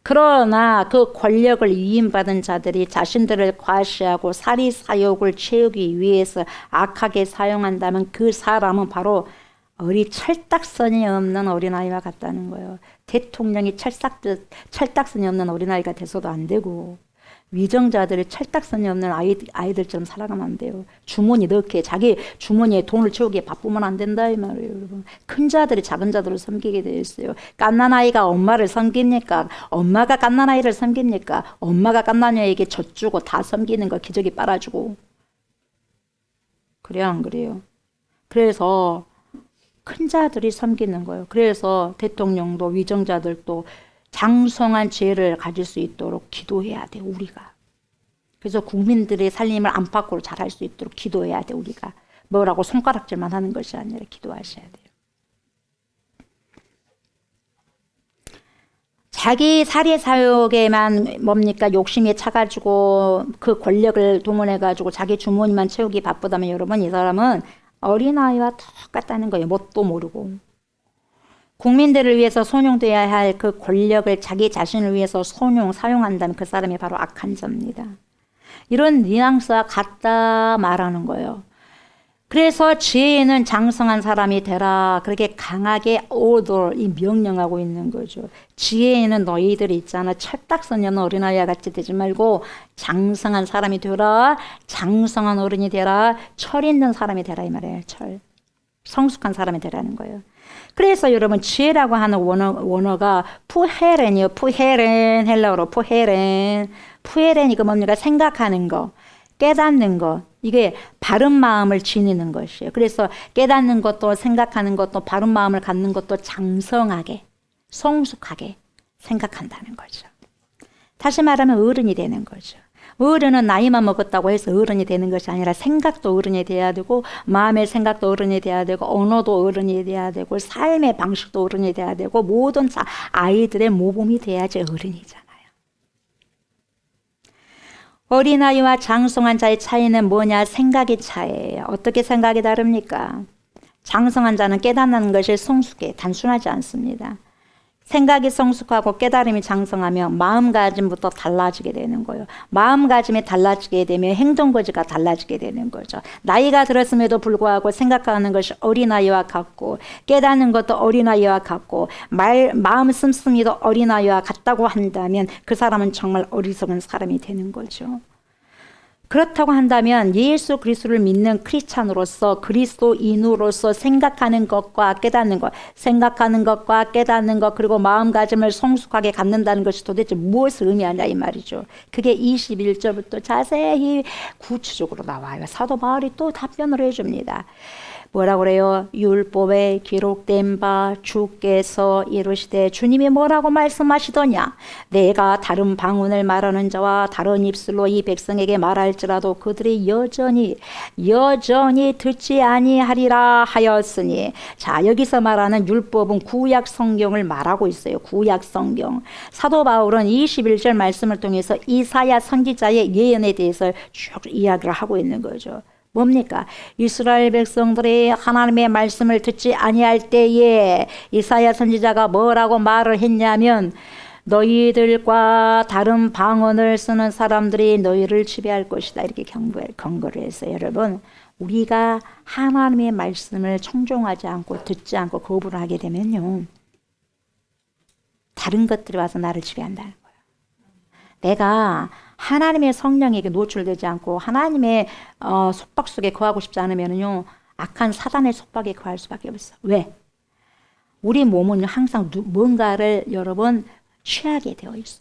S2: 그러나 그 권력을 위임받은 자들이 자신들을 과시하고 사리사욕을 채우기 위해서 악하게 사용한다면 그 사람은 바로 철딱선이 없는 어린아이와 같다는 거예요. 대통령이 철딱선이 없는 어린아이가 돼서도 안 되고 위정자들이 철딱선이 없는 아이들처럼 살아가면 안 돼요. 주머니 넣게 자기 주머니에 돈을 채우기에 바쁘면 안 된다 이 말이에요. 여러분. 큰 자들이 작은 자들을 섬기게 되어 있어요. 갓난아이가 엄마를 섬깁니까? 엄마가 갓난아이를 섬깁니까? 엄마가 갓난아이에게 젖주고 다 섬기는 거 기저귀 빨아주고. 그래요 안 그래요? 그래서 큰 자들이 섬기는 거예요. 그래서 대통령도 위정자들도 장성한 지혜를 가질 수 있도록 기도해야 돼 우리가. 그래서 국민들의 살림을 안팎으로 잘할 수 있도록 기도해야 돼 우리가. 뭐라고 손가락질만 하는 것이 아니라 기도하셔야 돼요. 자기 사리사욕에만 뭡니까 욕심에 차가지고 그 권력을 동원해가지고 자기 주머니만 채우기 바쁘다면 여러분 이 사람은 어린아이와 똑같다는 거예요. 뭣도 모르고. 국민들을 위해서 선용돼야 할 그 권력을 자기 자신을 위해서 사용한다면 그 사람이 바로 악한 자입니다. 이런 뉘앙스와 같다 말하는 거예요. 그래서 지혜는 장성한 사람이 되라. 그렇게 강하게 오더 이 명령하고 있는 거죠. 지혜에는 너희들이 있잖아. 철딱서년 어린아이와 같이 되지 말고 장성한 사람이 되라. 장성한 어른이 되라. 철 있는 사람이 되라 이 말이에요. 철. 성숙한 사람이 되라는 거예요. 그래서 여러분 지혜라고 하는 원어가 푸헤렌이요. 푸헤렌 헬라어로 푸헤렌. 푸헤렌 이거 뭡니까? 생각하는 거. 깨닫는 것, 이게 바른 마음을 지니는 것이에요. 그래서 깨닫는 것도 생각하는 것도 바른 마음을 갖는 것도 장성하게, 성숙하게 생각한다는 거죠. 다시 말하면 어른이 되는 거죠. 어른은 나이만 먹었다고 해서 어른이 되는 것이 아니라 생각도 어른이 돼야 되고 마음의 생각도 어른이 돼야 되고 언어도 어른이 돼야 되고 삶의 방식도 어른이 돼야 되고 모든 아이들의 모범이 돼야지 어른이잖아요. 어린아이와 장성한 자의 차이는 뭐냐? 생각의 차이예요. 어떻게 생각이 다릅니까? 장성한 자는 깨닫는 것이 성숙해 단순하지 않습니다. 생각이 성숙하고 깨달음이 장성하면 마음가짐부터 달라지게 되는 거예요. 마음가짐이 달라지게 되면 행동거지가 달라지게 되는 거죠. 나이가 들었음에도 불구하고 생각하는 것이 어린아이와 같고 깨닫는 것도 어린아이와 같고 마음 씀씀이도 어린아이와 같다고 한다면 그 사람은 정말 어리석은 사람이 되는 거죠. 그렇다고 한다면 예수 그리스도를 믿는 크리스찬으로서 그리스도인으로서 생각하는 것과 깨닫는 것, 생각하는 것과 깨닫는 것 그리고 마음가짐을 성숙하게 갖는다는 것이 도대체 무엇을 의미하냐 이 말이죠. 그게 21절부터 자세히 구체적으로 나와요. 사도 바울이 또 답변을 해줍니다. 뭐라고 그래요? 율법에 기록된 바 주께서 이르시되 주님이 뭐라고 말씀하시더냐? 내가 다른 방언을 말하는 자와 다른 입술로 이 백성에게 말할지라도 그들이 여전히 듣지 아니하리라 하였으니. 자, 여기서 말하는 율법은 구약 성경을 말하고 있어요. 구약 성경. 사도 바울은 21절 말씀을 통해서 이사야 선지자의 예언에 대해서 쭉 이야기를 하고 있는 거죠. 뭡니까? 이스라엘 백성들이 하나님의 말씀을 듣지 아니할 때에 이사야 선지자가 뭐라고 말을 했냐면 너희들과 다른 방언을 쓰는 사람들이 너희를 지배할 것이다. 이렇게 경고를 했어요. 여러분, 우리가 하나님의 말씀을 청종하지 않고 듣지 않고 거부를 하게 되면요, 다른 것들이 와서 나를 지배한다는 거예요. 내가 하나님의 성령에게 노출되지 않고 하나님의 속박 속에 거하고 싶지 않으면요, 악한 사단의 속박에 거할 수밖에 없어. 왜? 우리 몸은 항상 뭔가를 여러분 취하게 되어 있어.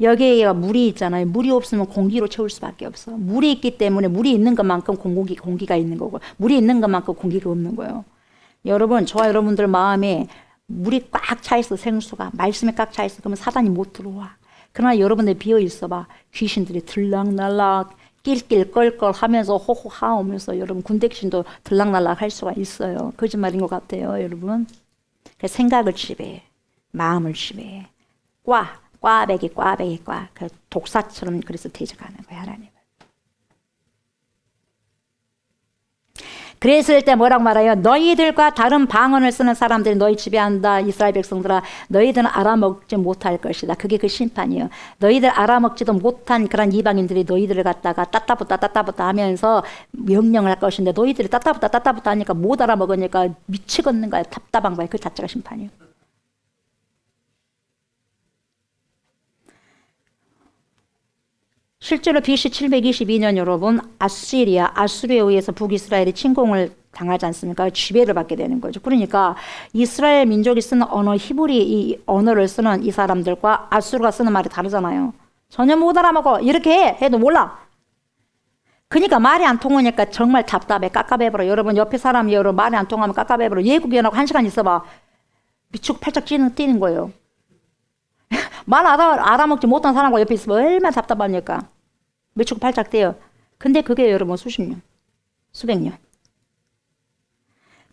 S2: 여기에 물이 있잖아요. 물이 없으면 공기로 채울 수밖에 없어. 물이 있기 때문에 물이 있는 것만큼 공기가 있는 거고 물이 있는 것만큼 공기가 없는 거예요. 여러분, 저와 여러분들 마음에 물이 꽉 차 있어. 생수가 말씀에 꽉 차 있어. 그러면 사단이 못 들어와. 그러나 여러분들 비어 있어봐. 귀신들이 들락날락 낄낄 껄껄 하면서 호호하오면서 여러분 군대 귀신도 들락날락 할 수가 있어요. 거짓말인 것 같아요, 여러분. 생각을 지배해. 마음을 지배해. 꽈배기 그 독사처럼 그래서 대적하는 거예요, 하나님을. 그랬을 때 뭐라고 말해요? 너희들과 다른 방언을 쓰는 사람들이 너희 지배한다. 이스라엘 백성들아, 너희들은 알아먹지 못할 것이다. 그게 그 심판이에요. 너희들 알아먹지도 못한 그런 이방인들이 너희들을 갖다가 따따붙다 하면서 명령을 할 것인데 너희들이 따따붙다 하니까 못 알아먹으니까 미치겠는 거야. 답답한 거야. 그 자체가 심판이에요. 실제로 BC 722년 여러분 아수리에 의해서 북이스라엘이 침공을 당하지 않습니까? 지배를 받게 되는 거죠. 그러니까 이스라엘 민족이 쓰는 언어 히브리 이 언어를 쓰는 이 사람들과 아수르가 쓰는 말이 다르잖아요. 전혀 못 알아먹어. 이렇게 해도 몰라. 그러니까 말이 안 통하니까 정말 답답해. 깝깝해버려. 여러분 옆에 사람이 여러분 말이 안 통하면 깝깝해버려. 예국연하고 1시간 있어봐. 미치고 팔짝 뛰는 거예요. 말 알아먹지 못한 사람과 옆에 있으면 얼마나 답답합니까? 미치고 팔짝 뛰어요. 근데 그게 여러분 수십 년, 수백 년.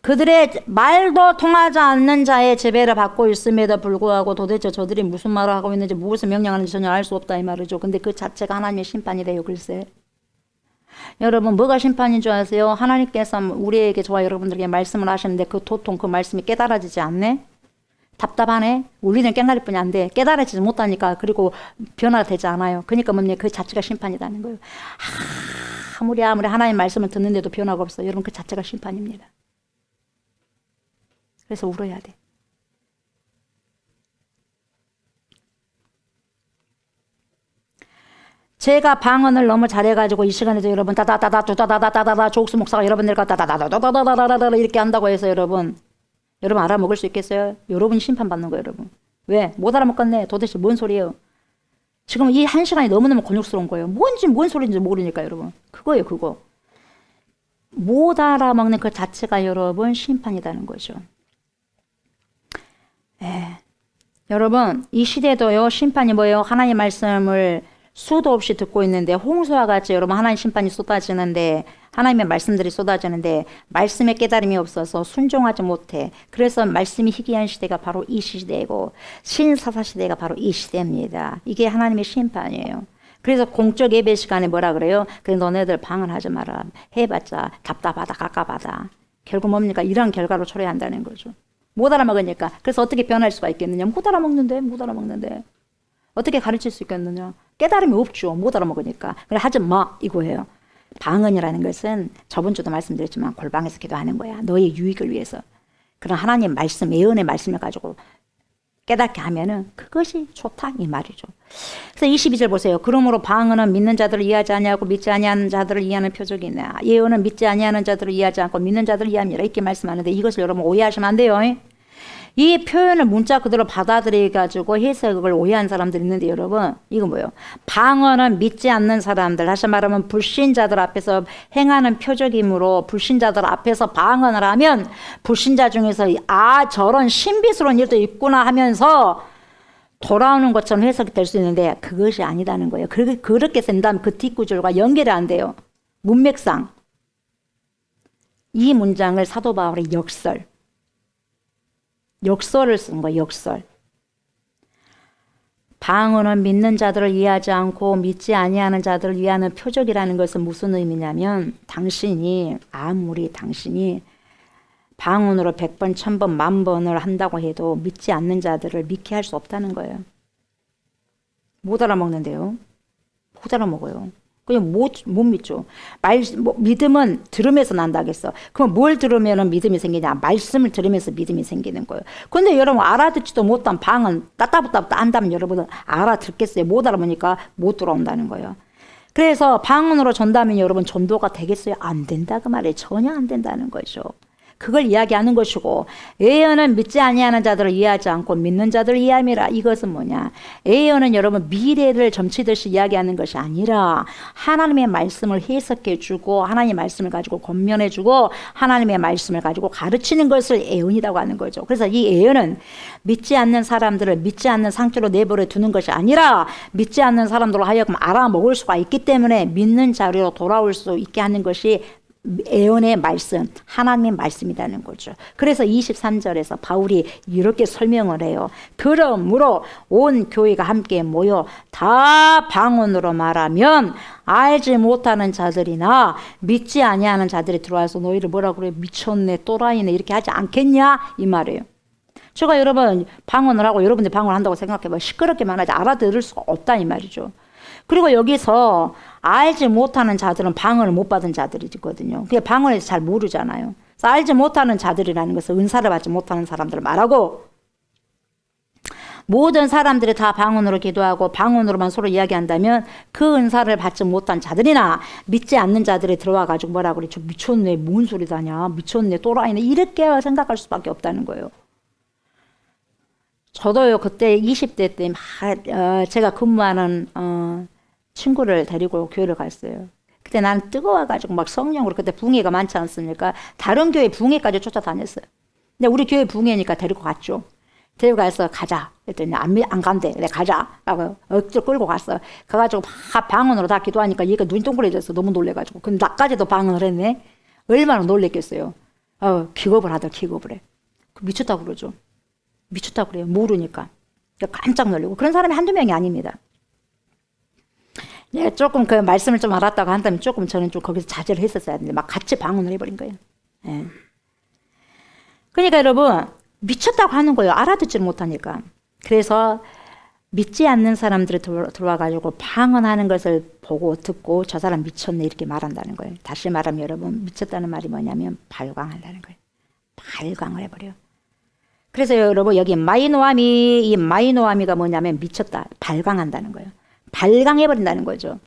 S2: 그들의 말도 통하지 않는 자의 지배를 받고 있음에도 불구하고 도대체 저들이 무슨 말을 하고 있는지 무엇을 명령하는지 전혀 알 수 없다 이 말이죠. 근데 그 자체가 하나님의 심판이래요. 글쎄. 여러분 뭐가 심판인 줄 아세요? 하나님께서 우리에게 저와 여러분들에게 말씀을 하시는데 그 도통 그 말씀이 깨달아지지 않네? 답답하네? 우리는 깽가릴 뿐이 안 돼. 깨달아지지 못하니까 그리고 변화가 되지 않아요. 그러니까 뭡니까? 그 자체가 심판이라는 거예요. 아무리 하나님 말씀을 듣는데도 변화가 없어. 여러분 그 자체가 심판입니다. 그래서 울어야 돼. 제가 방언을 너무 잘해가지고 이 시간에도 여러분 따다다다 조옥수 목사가 여러분들과 따다다다다다다다다다 이렇게 한다고 해서 여러분 알아먹을 수 있겠어요? 여러분이 심판받는 거예요, 여러분. 왜? 못 알아먹겠네. 도대체 뭔 소리예요? 지금 이 한 시간이 너무너무 곤욕스러운 거예요. 뭔 소리인지 모르니까 여러분. 그거예요, 그거. 못 알아먹는 그 자체가 여러분 심판이라는 거죠. 여러분 이 시대도요 심판이 뭐예요? 하나님 말씀을 수도 없이 듣고 있는데 홍수와 같이 여러분 하나님 심판이 쏟아지는데 하나님의 말씀들이 쏟아지는데 말씀의 깨달음이 없어서 순종하지 못해. 그래서 말씀이 희귀한 시대가 바로 이 시대고 신사사 시대가 바로 이 시대입니다. 이게 하나님의 심판이에요. 그래서 공적 예배 시간에 뭐라 그래요? 그래 너네들 방언하지 마라. 해봤자 답답하다 깝깝하다. 결국 뭡니까? 이런 결과로 초래한다는 거죠. 못 알아먹으니까. 그래서 어떻게 변할 수가 있겠느냐? 못 알아먹는데. 어떻게 가르칠 수 있겠느냐? 깨달음이 없죠. 못 알아먹으니까. 그래 하지 마 이거예요. 방언이라는 것은 저번 주도 말씀드렸지만 골방에서 기도하는 거야. 너의 유익을 위해서. 그런 하나님 말씀, 예언의 말씀을 가지고 깨닫게 하면은 그것이 좋다 이 말이죠. 그래서 22절 보세요. 그러므로 방언은 믿는 자들을 이해하지 아니하고 믿지 아니하는 자들을 이해하는 표적이나 예언은 믿지 아니하는 자들을 이해하지 않고 믿는 자들을 이해합니다. 이렇게 말씀하는데 이것을 여러분 오해하시면 안 돼요. 이 표현을 문자 그대로 받아들여가지고 해석을 오해한 사람들이 있는데 여러분 이거 뭐예요? 방언은 믿지 않는 사람들, 다시 말하면 불신자들 앞에서 행하는 표적이므로 불신자들 앞에서 방언을 하면 불신자 중에서 저런 신비스러운 일도 있구나 하면서 돌아오는 것처럼 해석이 될 수 있는데 그것이 아니다는 거예요. 그렇게 된다면 그 뒷구절과 연결이 안 돼요. 문맥상 이 문장을 사도 바울의 역설을 쓴 거예요. 역설. 방언은 믿는 자들을 이해하지 않고 믿지 아니하는 자들을 이해하는 표적이라는 것은 무슨 의미냐면 당신이 방언으로 100번, 1000번, 10,000번을 한다고 해도 믿지 않는 자들을 믿게 할 수 없다는 거예요. 못 알아먹는데요. 못 알아먹어요. 그냥 못 믿죠. 믿음은 들으면서 난다겠어. 그럼 뭘 들으면 믿음이 생기냐? 말씀을 들으면서 믿음이 생기는 거예요. 근데 여러분 알아듣지도 못한 방언 따따부따부따 한다면 여러분은 알아듣겠어요? 못 알아보니까 못 들어온다는 거예요. 그래서 방언으로 전다면 여러분 전도가 되겠어요? 안 된다 그 말이에요. 전혀 안 된다는 거죠. 그걸 이야기하는 것이고 예언은 믿지 아니하는 자들을 이해하지 않고 믿는 자들을 이해함이라. 이것은 뭐냐? 예언은 여러분 미래를 점치듯이 이야기하는 것이 아니라 하나님의 말씀을 해석해주고 하나님의 말씀을 가지고 권면해주고 하나님의 말씀을 가지고 가르치는 것을 예언이라고 하는 거죠. 그래서 이 예언은 믿지 않는 사람들을 믿지 않는 상태로 내버려 두는 것이 아니라 믿지 않는 사람들로 하여금 알아먹을 수가 있기 때문에 믿는 자리로 돌아올 수 있게 하는 것이 예언의 말씀, 하나님의 말씀이라는 거죠. 그래서 23절에서 바울이 이렇게 설명을 해요. 그러므로 온 교회가 함께 모여 다 방언으로 말하면 알지 못하는 자들이나 믿지 아니하는 자들이 들어와서 너희를 뭐라 그래? 미쳤네, 또라이네 이렇게 하지 않겠냐? 이 말이에요. 제가 여러분 방언을 하고 여러분들이 방언을 한다고 생각해봐요. 시끄럽게만 하지 알아들을 수가 없다 이 말이죠. 그리고 여기서 알지 못하는 자들은 방언을 못 받은 자들이거든요. 그게 방언을 잘 모르잖아요. 그래서 알지 못하는 자들이라는 것은 은사를 받지 못하는 사람들을 말하고 모든 사람들이 다 방언으로 기도하고 방언으로만 서로 이야기한다면 그 은사를 받지 못한 자들이나 믿지 않는 자들이 들어와가지고 뭐라 그래? 저 미쳤네, 뭔 소리다냐, 미쳤네, 또라이네 이렇게 생각할 수밖에 없다는 거예요. 저도요 그때 20대 때 제가 근무하는 친구를 데리고 교회를 갔어요. 그때 나는 뜨거워가지고 막 성령으로 그때 붕괴가 많지 않습니까? 다른 교회 붕괴까지 쫓아다녔어요. 근데 우리 교회 붕괴니까 데리고 갔죠. 데리고 가서 가자. 그랬더니 안 간대. 내가 가자. 라고 억지로 끌고 갔어. 가가지고 막 방언으로 다 기도하니까 얘가 눈이 동그래졌어. 너무 놀래가지고. 근데 나까지도 방언을 했네. 얼마나 놀랬겠어요. 기겁을 해. 미쳤다고 그러죠. 미쳤다고 그래요. 모르니까. 깜짝 놀라고. 그런 사람이 한두 명이 아닙니다. 내가 조금 그 말씀을 좀 알았다고 한다면 조금 저는 좀 거기서 자제를 했었어야 하는데 막 같이 방언을 해버린 거예요. 예. 그러니까 여러분 미쳤다고 하는 거예요. 알아듣지를 못하니까. 그래서 믿지 않는 사람들이 들어와가지고 방언하는 것을 보고 듣고 저 사람 미쳤네 이렇게 말한다는 거예요. 다시 말하면 여러분 미쳤다는 말이 뭐냐면 발광한다는 거예요. 발광을 해버려. 그래서 여러분 여기 마이노아미, 이 마이노아미가 뭐냐면 미쳤다, 발광한다는 거예요. 발광해버린다는 거죠.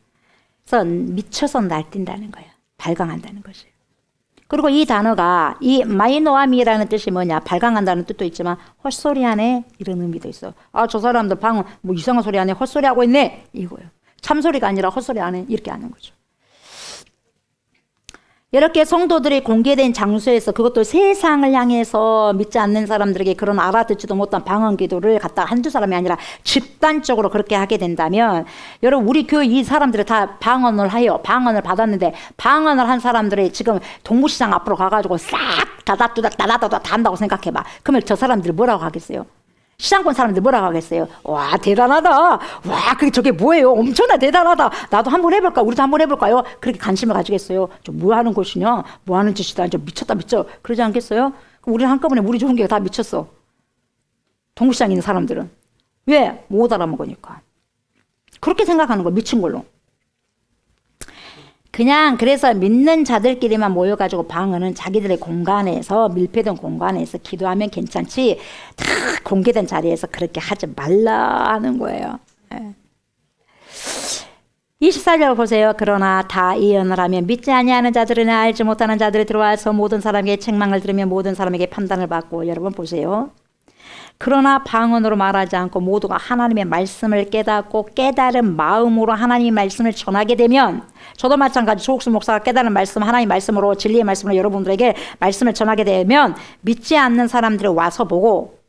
S2: 그래서 미쳐서 날뛴다는 거예요. 발광한다는 것이에요. 그리고 이 단어가 이 마이노아미라는 뜻이 뭐냐, 발광한다는 뜻도 있지만 헛소리하네 이런 의미도 있어. 아, 저 사람들 방언 뭐 이상한 소리 하네, 헛소리하고 있네 이거예요. 참소리가 아니라 헛소리 하네 이렇게 하는 거죠. 이렇게 성도들이 공개된 장소에서, 그것도 세상을 향해서 믿지 않는 사람들에게 그런 알아듣지도 못한 방언 기도를 갖다가 한두 사람이 아니라 집단적으로 그렇게 하게 된다면, 여러분 우리 교회 이 사람들이 다 방언을 해요. 방언을 받았는데 방언을 한 사람들이 지금 동부시장 앞으로 가가지고 싹 다다뚜다 다 한다고 생각해봐. 그러면 저 사람들이 뭐라고 하겠어요? 시장권 사람들 뭐라고 하겠어요? 와, 대단하다. 와, 그게 저게 뭐예요? 엄청나 대단하다. 나도 한번 해볼까? 우리도 한번 해볼까요? 그렇게 관심을 가지겠어요? 저 뭐 하는 것이냐? 뭐 하는 짓이다. 저 미쳤다 미쳐. 그러지 않겠어요? 그럼 우리는 한꺼번에 우리 좋은 게 다 미쳤어. 동구시장에 있는 사람들은. 왜? 못 알아먹으니까. 그렇게 생각하는 거, 미친 걸로. 그냥 그래서 믿는 자들끼리만 모여가지고 방언은 자기들의 공간에서, 밀폐된 공간에서 기도하면 괜찮지, 다 공개된 자리에서 그렇게 하지 말라 하는 거예요. 24절 보세요. 그러나 다 예언을 하면 믿지 아니하는 자들이나 알지 못하는 자들이 들어와서 모든 사람에게 책망을 들으며 모든 사람에게 판단을 받고, 여러분 보세요. 그러나 방언으로 말하지 않고 모두가 하나님의 말씀을 깨닫고 깨달은 마음으로 하나님의 말씀을 전하게 되면, 저도 마찬가지 조옥수 목사가 깨달은 말씀, 하나님의 말씀으로, 진리의 말씀으로 여러분들에게 말씀을 전하게 되면 믿지 않는 사람들이 와서 보고,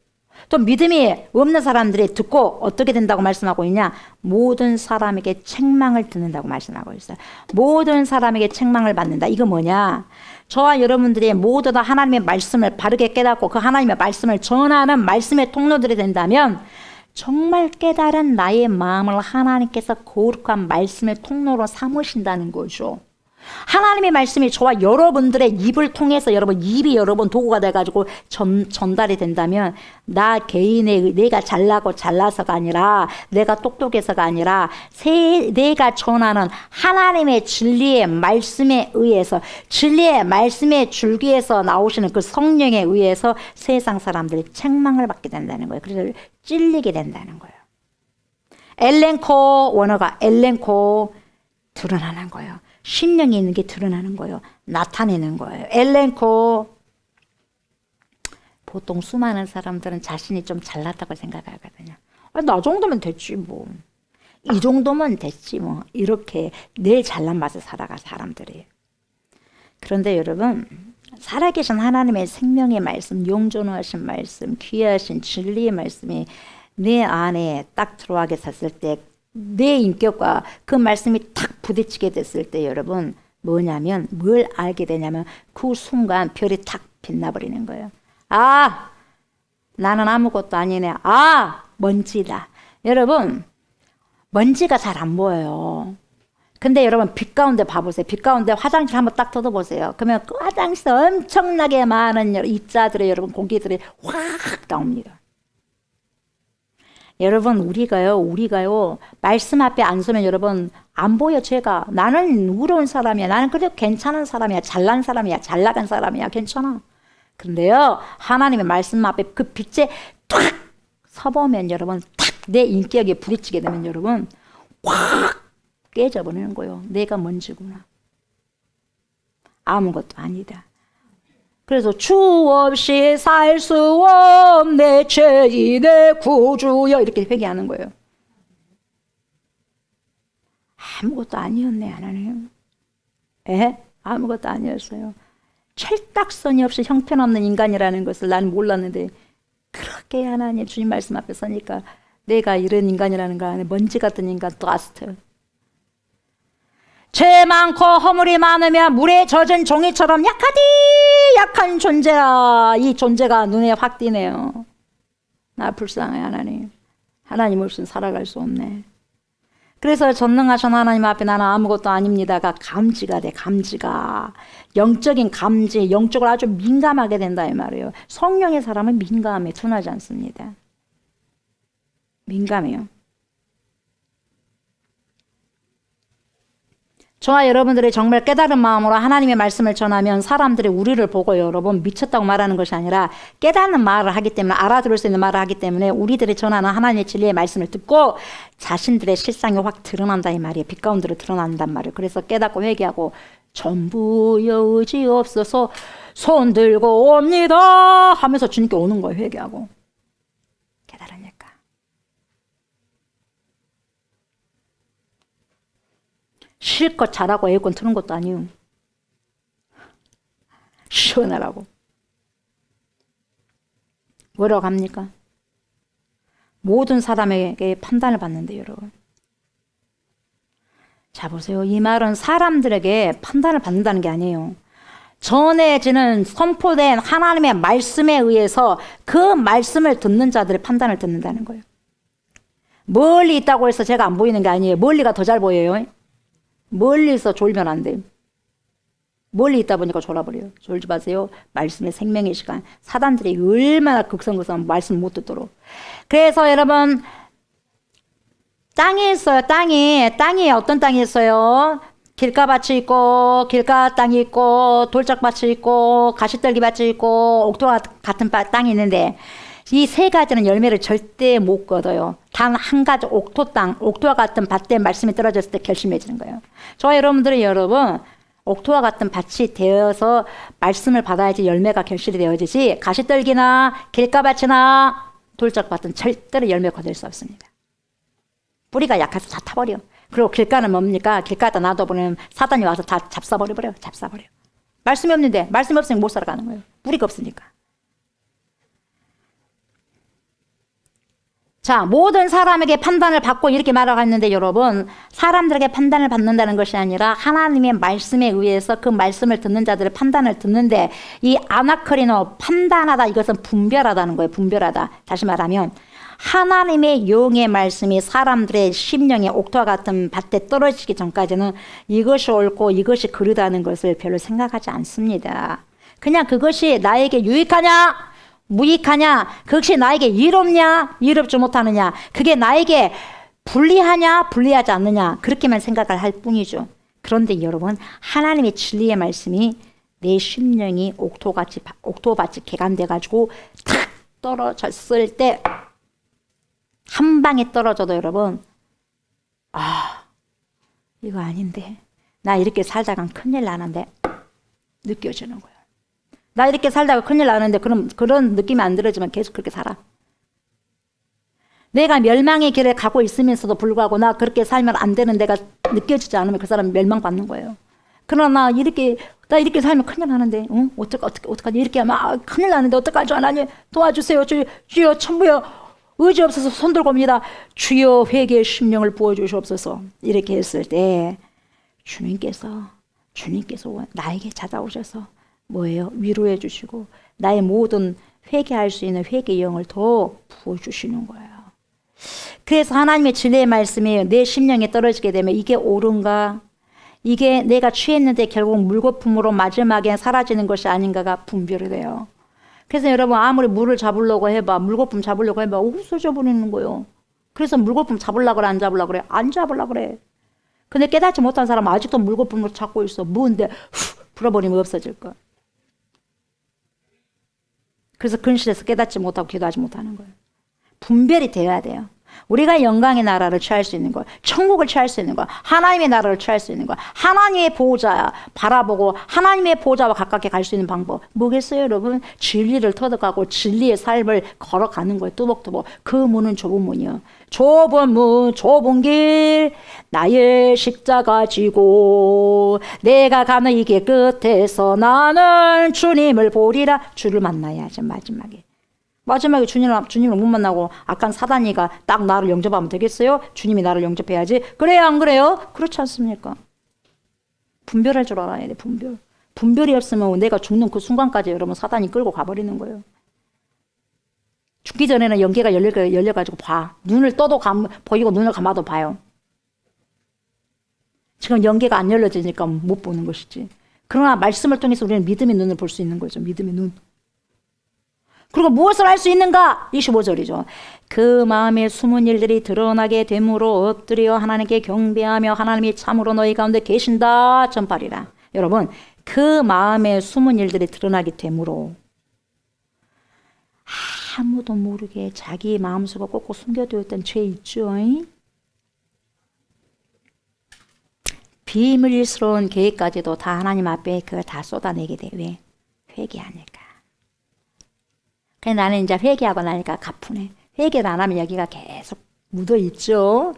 S2: 또 믿음이 없는 사람들이 듣고 어떻게 된다고 말씀하고 있냐, 모든 사람에게 책망을 듣는다고 말씀하고 있어요. 모든 사람에게 책망을 받는다. 이거 뭐냐, 저와 여러분들이 모두 다 하나님의 말씀을 바르게 깨닫고 그 하나님의 말씀을 전하는 말씀의 통로들이 된다면, 정말 깨달은 나의 마음을 하나님께서 거룩한 말씀의 통로로 삼으신다는 거죠. 하나님의 말씀이 저와 여러분들의 입을 통해서, 여러분 입이 여러분 도구가 돼가지고 전달이 된다면, 나 개인의 내가 잘나고 잘나서가 아니라, 내가 똑똑해서가 아니라, 내가 전하는 하나님의 진리의 말씀에 의해서, 진리의 말씀의 줄기에서 나오시는 그 성령에 의해서 세상 사람들이 책망을 받게 된다는 거예요. 그래서 찔리게 된다는 거예요. 엘렌코 원어가 엘렌코, 드러나는 거예요. 심령이 있는 게 드러나는 거예요. 나타내는 거예요. 엘렌코. 보통 수많은 사람들은 자신이 좀 잘났다고 생각하거든요. 나 정도면 됐지 뭐. 이 정도면 됐지 뭐. 이렇게 늘 잘난 맛에 살아가 사람들이. 그런데 여러분, 살아계신 하나님의 생명의 말씀, 용존하신 말씀, 귀하신 진리의 말씀이 내 안에 딱 들어가게 됐을 때, 내 인격과 그 말씀이 탁 부딪히게 됐을 때, 여러분 뭐냐면, 뭘 알게 되냐면, 그 순간 별이 탁 빛나버리는 거예요. 아, 나는 아무것도 아니네. 아, 먼지다. 여러분, 먼지가 잘 안 보여요. 근데 여러분 빛 가운데 봐보세요. 빛 가운데 화장실 한번 딱 뜯어보세요. 그러면 그 화장실에 엄청나게 많은 입자들의, 여러분 공기들이 확 나옵니다. 여러분 우리가요 말씀 앞에 안 서면 여러분 안 보여. 제가, 나는 의로운 사람이야, 나는 그래도 괜찮은 사람이야, 잘난 사람이야, 잘 나간 사람이야, 괜찮아. 그런데요, 하나님의 말씀 앞에 그 빛에 탁 서보면, 여러분 탁 내 인격에 부딪히게 되면 여러분 확 깨져버리는 거예요. 내가 먼지구나, 아무것도 아니다. 그래서 주 없이 살 수 없네 죄인의 구주여, 이렇게 회개하는 거예요. 아무것도 아니었네 하나님. 아무것도 아니었어요. 철딱선이 없이 형편없는 인간이라는 것을 난 몰랐는데, 그렇게 하나님 주님 말씀 앞에 서니까 내가 이런 인간이라는 거 안에, 먼지 같은 인간, 더스트. 죄 많고 허물이 많으면 물에 젖은 종이처럼 약한 존재야. 이 존재가 눈에 확 띄네요. 나 불쌍해 하나님. 하나님 없이는 살아갈 수 없네. 그래서 전능하신 하나님 앞에 나는 아무것도 아닙니다가 감지가 돼. 감지가. 영적인 감지, 영적으로 아주 민감하게 된다 이 말이에요. 성령의 사람은 민감해, 둔하지 않습니다. 민감해요. 저와 여러분들이 정말 깨달은 마음으로 하나님의 말씀을 전하면 사람들이 우리를 보고 여러분 미쳤다고 말하는 것이 아니라 깨닫는 말을 하기 때문에 알아들을 수 있는 말을 하기 때문에 우리들이 전하는 하나님의 진리의 말씀을 듣고 자신들의 실상이 확 드러난다 이 말이에요. 빛 가운데로 드러난단 말이에요. 그래서 깨닫고 회개하고 전부여 의지 없어서 손 들고 옵니다 하면서 주님께 오는 거예요. 회개하고. 깨달으니까. 실컷 잘하고 에어컨 트는 것도 아니요. 시원하라고. 뭐라고 합니까? 모든 사람에게 판단을 받는데 여러분. 자 보세요. 이 말은 사람들에게 판단을 받는다는 게 아니에요. 전해지는 선포된 하나님의 말씀에 의해서 그 말씀을 듣는 자들의 판단을 듣는다는 거예요. 멀리 있다고 해서 제가 안 보이는 게 아니에요. 멀리가 더 잘 보여요. 멀리서 졸면 안 돼요. 멀리 있다 보니까 졸아버려요. 졸지 마세요. 말씀의 생명의 시간. 사단들이 얼마나 극성극성 말씀 못 듣도록. 그래서 여러분 땅이 있어요. 땅이 어떤 땅이 있어요? 길가밭이 있고 길가 땅이 있고 돌짝밭이 있고 가시떨기밭이 있고 옥토와 같은 땅이 있는데 이 세 가지는 열매를 절대 못 거둬요. 단 한 가지 옥토 땅, 옥토와 같은 밭에 말씀이 떨어졌을 때 결심해지는 거예요. 저와 여러분들이 여러분 옥토와 같은 밭이 되어서 말씀을 받아야지 열매가 결실이 되어지지 가시떨기나 길가밭이나 돌짝밭은 절대로 열매 거둘 수 없습니다. 뿌리가 약해서 다 타버려. 그리고 길가는 뭡니까? 길가에다 놔둬보면 사단이 와서 다 잡숴버려. 말씀이 없는데 말씀이 없으면 못 살아가는 거예요. 뿌리가 없으니까. 자, 모든 사람에게 판단을 받고 이렇게 말하고 있는데 여러분 사람들에게 판단을 받는다는 것이 아니라 하나님의 말씀에 의해서 그 말씀을 듣는 자들의 판단을 듣는데 이 아나크리노 판단하다 이것은 분별하다는 거예요. 분별하다. 다시 말하면 하나님의 영의 말씀이 사람들의 심령의 옥토와 같은 밭에 떨어지기 전까지는 이것이 옳고 이것이 그르다는 것을 별로 생각하지 않습니다. 그냥 그것이 나에게 유익하냐 무익하냐 그것이 나에게 이롭냐 이롭지 못하느냐 그게 나에게 불리하냐 불리하지 않느냐 그렇게만 생각을 할 뿐이죠. 그런데 여러분 하나님의 진리의 말씀이 내 심령이 옥토밭이 개간돼 가지고 탁 떨어졌을 때 한 방에 떨어져도 여러분 이거 아닌데 나 이렇게 살다간 큰일 나는데 느껴지는 거예요. 나 이렇게 살다가 큰일 나는데 그런 느낌이 안 들어지면 계속 그렇게 살아. 내가 멸망의 길에 가고 있으면서도 불구하고 나 그렇게 살면 안 되는 데가 느껴지지 않으면 그 사람은 멸망받는 거예요. 그러나 나 이렇게 살면 큰일 나는데 어떡하지 이렇게 하면 큰일 나는데 어떡할 줄 아나니 도와주세요. 주여 천부여 의지 없어서 손들고 옵니다. 주여 회개의 심령을 부어주시옵소서. 이렇게 했을 때 주님께서 나에게 찾아오셔서 뭐예요? 위로해 주시고 나의 모든 회개할 수 있는 회개의 영을 더 부어주시는 거예요. 그래서 하나님의 진리의 말씀이 내 심령에 떨어지게 되면 이게 옳은가? 이게 내가 취했는데 결국 물거품으로 마지막에 사라지는 것이 아닌가가 분별이 돼요. 그래서 여러분 아무리 물을 잡으려고 해봐 물거품 잡으려고 해봐 없어져 버리는 거예요. 그래서 물거품 잡으려고 그래 안 잡으려고 그래? 안 잡으려고 그래. 근데 깨닫지 못한 사람은 아직도 물거품을 찾고 있어. 무은데 불어버리면 없어질 거. 그래서 근실에서 깨닫지 못하고 기도하지 못하는 거예요. 분별이 되어야 돼요. 우리가 영광의 나라를 취할 수 있는 거, 천국을 취할 수 있는 거, 하나님의 나라를 취할 수 있는 거, 하나님의 보호자 바라보고 하나님의 보호자와 가깝게 갈 수 있는 방법 뭐겠어요 여러분? 진리를 터득하고 진리의 삶을 걸어가는 거예요. 뚜벅뚜벅. 그 문은 좁은 문이요. 좁은 문 좁은 길 나의 십자가 지고 내가 가는 이 길 끝에서 나는 주님을 보리라. 주를 만나야지 마지막에 주님을 못 만나고 악한 사단이가 딱 나를 영접하면 되겠어요? 주님이 나를 영접해야지. 그래요 안 그래요? 그렇지 않습니까? 분별할 줄 알아야 돼. 분별이 없으면 내가 죽는 그 순간까지 여러분 사단이 끌고 가버리는 거예요. 죽기 전에는 영계가 열려가지고 봐. 눈을 떠도 보이고 눈을 감아도 봐요. 지금 영계가 안 열려지니까 못 보는 것이지. 그러나 말씀을 통해서 우리는 믿음의 눈을 볼 수 있는 거죠. 믿음의 눈. 그리고 무엇을 할 수 있는가? 25절이죠. 그 마음에 숨은 일들이 드러나게 되므로 엎드려 하나님께 경배하며 하나님이 참으로 너희 가운데 계신다 전파리라. 여러분, 그 마음에 숨은 일들이 드러나게 되므로 아무도 모르게 자기 마음속에 꼭꼭 숨겨두었던 죄 있죠. 비밀스러운 계획까지도 다 하나님 앞에 그걸 다 쏟아내게 돼. 왜? 회개하니까. 그래서 나는 이제 회개하고 나니까 가뿐해. 회개를 안 하면 여기가 계속 묻어 있죠.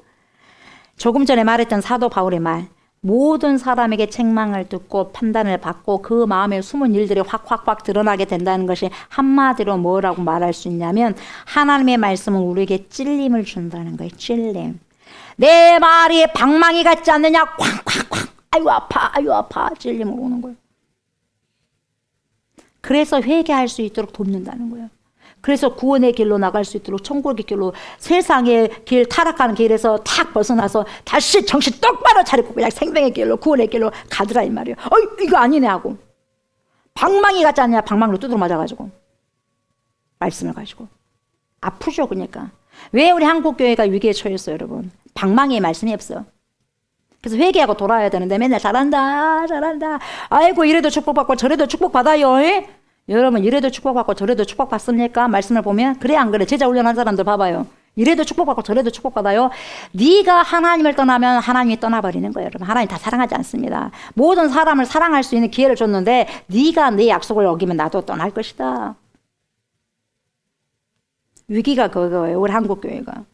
S2: 조금 전에 말했던 사도 바울의 말. 모든 사람에게 책망을 듣고 판단을 받고 그 마음에 숨은 일들이 확 드러나게 된다는 것이 한마디로 뭐라고 말할 수 있냐면 하나님의 말씀은 우리에게 찔림을 준다는 거예요. 찔림. 내 말이 방망이 같지 않느냐? 쾅쾅쾅. 아유 아파. 찔림으로 오는 거예요. 그래서 회개할 수 있도록 돕는다는 거예요. 그래서 구원의 길로 나갈 수 있도록 천국의 길로 세상의 길 타락하는 길에서 탁 벗어나서 다시 정신 똑바로 차리고 그냥 생명의 길로 구원의 길로 가더라 이 말이에요. 이거 아니네 하고 방망이 같지 않냐? 방망이로 두드려 맞아가지고 말씀을 가지고 아프죠. 그러니까 왜 우리 한국교회가 위기에 처했어요 여러분? 방망이의 말씀이 없어. 그래서 회개하고 돌아야 되는데 맨날 잘한다. 아이고 이래도 축복받고 저래도 축복받아요. 여러분 이래도 축복받고 저래도 축복받습니까? 말씀을 보면 그래 안 그래? 제자 훈련한 사람들 봐봐요. 이래도 축복받고 저래도 축복받아요. 네가 하나님을 떠나면 하나님이 떠나버리는 거예요. 여러분 하나님 다 사랑하지 않습니다. 모든 사람을 사랑할 수 있는 기회를 줬는데 네가 내 약속을 어기면 나도 떠날 것이다. 위기가 그거예요. 우리 한국교회가.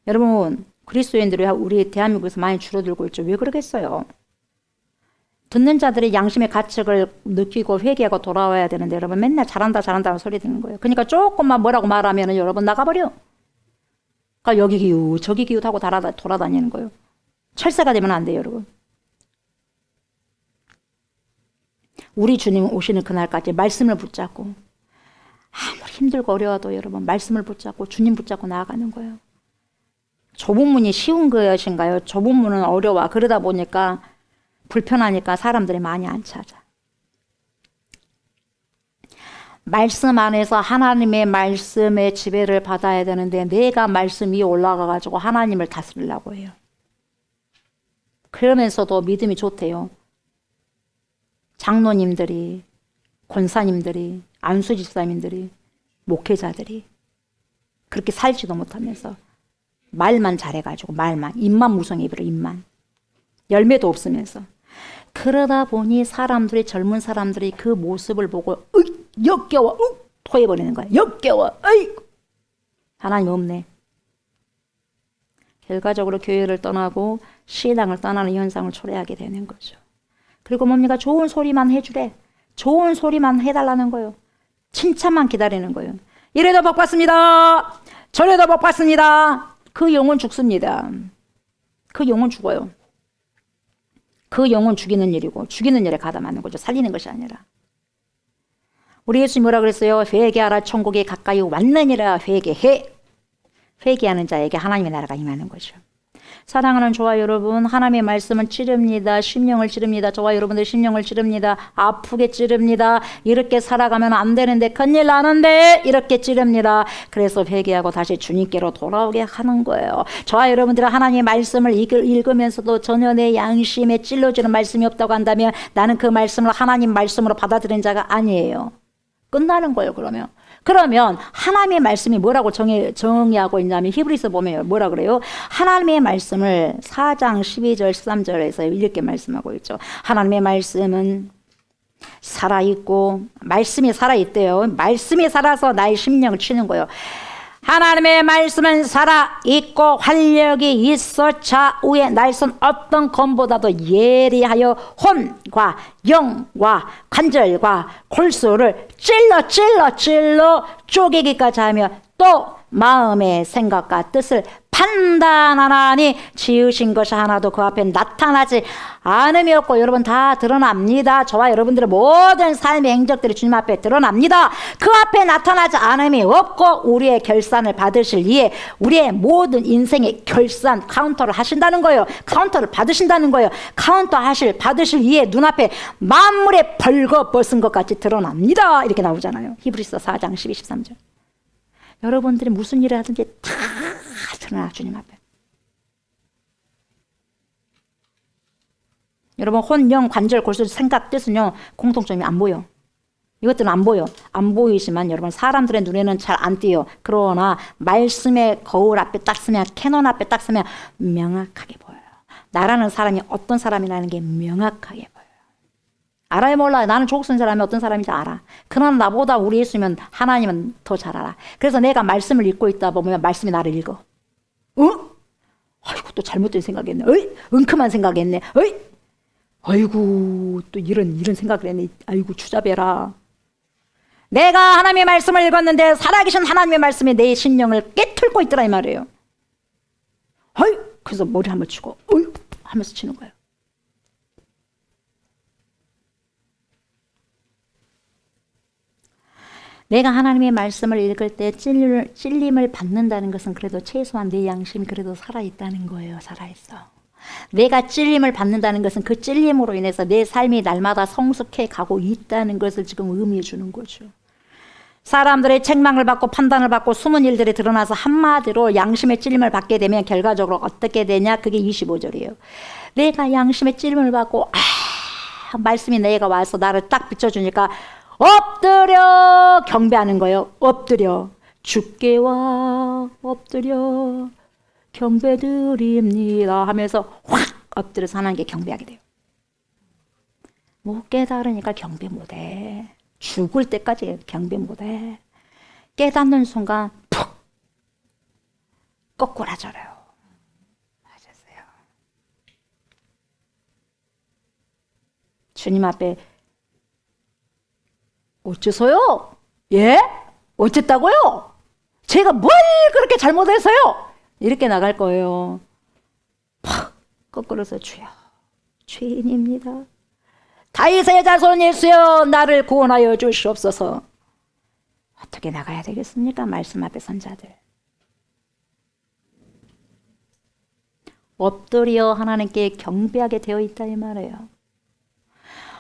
S2: 여러분 그리스도인들이 우리 대한민국에서 많이 줄어들고 있죠. 왜 그러겠어요? 듣는 자들이 양심의 가책을 느끼고 회개하고 돌아와야 되는데 여러분 맨날 잘한다는 소리 듣는 거예요. 그러니까 조금만 뭐라고 말하면 여러분 나가버려. 그러니까 여기 기웃 저기 기웃 하고 돌아다니는 거예요. 철새가 되면 안 돼요 여러분. 우리 주님 오시는 그날까지 말씀을 붙잡고 아무리 힘들고 어려워도 여러분 말씀을 붙잡고 주님 붙잡고 나아가는 거예요. 좁은 문이 쉬운 것인가요? 좁은 문은 어려워. 그러다 보니까 불편하니까 사람들이 많이 안 찾아. 말씀 안에서 하나님의 말씀의 지배를 받아야 되는데 내가 말씀 위에 올라가가지고 하나님을 다스리려고 해요. 그러면서도 믿음이 좋대요. 장로님들이, 권사님들이, 안수집사님들이, 목회자들이 그렇게 살지도 못하면서 말만 잘해가지고 말만 입만 무성해 버려. 입만 열매도 없으면서 그러다 보니 사람들이 젊은 사람들이 그 모습을 보고 역겨워 토해버리는 거야. 역겨워. 하나님 없네. 결과적으로 교회를 떠나고 신앙을 떠나는 현상을 초래하게 되는 거죠. 그리고 뭡니까? 좋은 소리만 해주래. 좋은 소리만 해달라는 거예요. 칭찬만 기다리는 거예요. 이래도 복 받습니다. 저래도 복 받습니다. 그 영혼 죽습니다. 그 영혼 죽어요. 그 영혼 죽이는 일이고 죽이는 일에 가담하는 거죠. 살리는 것이 아니라. 우리 예수님 뭐라 그랬어요? 회개하라 천국이 가까이 왔느니라. 회개해. 회개하는 자에게 하나님의 나라가 임하는 거죠. 사랑하는 저와 여러분, 하나님의 말씀은 찌릅니다. 심령을 찌릅니다. 저와 여러분들 심령을 찌릅니다. 아프게 찌릅니다. 이렇게 살아가면 안 되는데 큰일 나는데 이렇게 찌릅니다. 그래서 회개하고 다시 주님께로 돌아오게 하는 거예요. 저와 여러분들은 하나님의 말씀을 읽으면서도 전혀 내 양심에 찔러지는 말씀이 없다고 한다면 나는 그 말씀을 하나님 말씀으로 받아들인 자가 아니에요. 끝나는 거예요. 그러면 하나님의 말씀이 뭐라고 정의하고 있냐면 히브리서 보면 뭐라 그래요? 하나님의 말씀을 4장 12절 13절에서 이렇게 말씀하고 있죠. 하나님의 말씀은 살아있고 말씀이 살아있대요. 말씀이 살아서 나의 심령을 치는 거예요. 하나님의 말씀은 살아있고 활력이 있어 좌우에 날선 어떤 검보다도 예리하여 혼과 영과 관절과 골수를 찔러 쪼개기까지 하며 또 마음의 생각과 뜻을 판단하나니 지으신 것이 하나도 그 앞에 나타나지 않음이 없고 여러분 다 드러납니다. 저와 여러분들의 모든 삶의 행적들이 주님 앞에 드러납니다. 그 앞에 나타나지 않음이 없고 우리의 결산을 받으실 이에 우리의 모든 인생의 결산 카운터를 하신다는 거예요. 카운터를 받으신다는 거예요. 카운터 받으실 이에 눈앞에 만물의 벌거벗은 것 같이 드러납니다. 이렇게 나오잖아요. 히브리서 4장 12, 13절. 여러분들이 무슨 일을 하든지 다 드러나 주님 앞에. 여러분 혼, 영, 관절, 골수, 생각, 뜻은요 공통점이 안 보여. 이것들은 안 보여. 안 보이지만 여러분 사람들의 눈에는 잘 안 띄어. 그러나 말씀의 거울 앞에 딱 서면 캐논 앞에 딱 서면 명확하게 보여요. 나라는 사람이 어떤 사람이라는 게 명확하게 보여요. 알아요 몰라요? 나는 조국 쓴 사람이 어떤 사람인지 알아. 그러나 나보다 우리 예수면 하나님은 더 잘 알아. 그래서 내가 말씀을 읽고 있다 보면 말씀이 나를 읽어. 아이고 또 잘못된 생각했네. 은큼한 생각했네. 아이고 또 이런 생각을 했네. 아이고 추잡해라. 내가 하나님의 말씀을 읽었는데 살아계신 하나님의 말씀이 내 심령을 깨틀고 있더라 이 말이에요. 그래서 머리 한번 치고 하면서 치는 거예요. 내가 하나님의 말씀을 읽을 때 찔림을 받는다는 것은 그래도 최소한 내 양심이 그래도 살아있다는 거예요. 살아있어. 내가 찔림을 받는다는 것은 그 찔림으로 인해서 내 삶이 날마다 성숙해 가고 있다는 것을 지금 의미해 주는 거죠. 사람들의 책망을 받고 판단을 받고 숨은 일들이 드러나서 한마디로 양심의 찔림을 받게 되면 결과적으로 어떻게 되냐? 그게 25절이에요. 내가 양심의 찔림을 받고 말씀이 내가 와서 나를 딱 비춰주니까 엎드려 경배하는 거예요. 엎드려 주께 와 엎드려 경배드립니다 하면서 확 엎드려서 하나님께 경배하게 돼요. 못 깨달으니까 경배 못해. 죽을 때까지 경배 못해. 깨닫는 순간 푹 꼬꾸라져요. 맞았어요. 주님 앞에 어째서요? 예? 어쨌다고요? 제가 뭘 그렇게 잘못해서요? 이렇게 나갈 거예요. 팍 거꾸로서 주여 죄인입니다. 다윗의 자손 예수여 나를 구원하여 주시옵소서. 어떻게 나가야 되겠습니까? 말씀 앞에 선 자들. 엎드려 하나님께 경배하게 되어 있다 이 말이에요.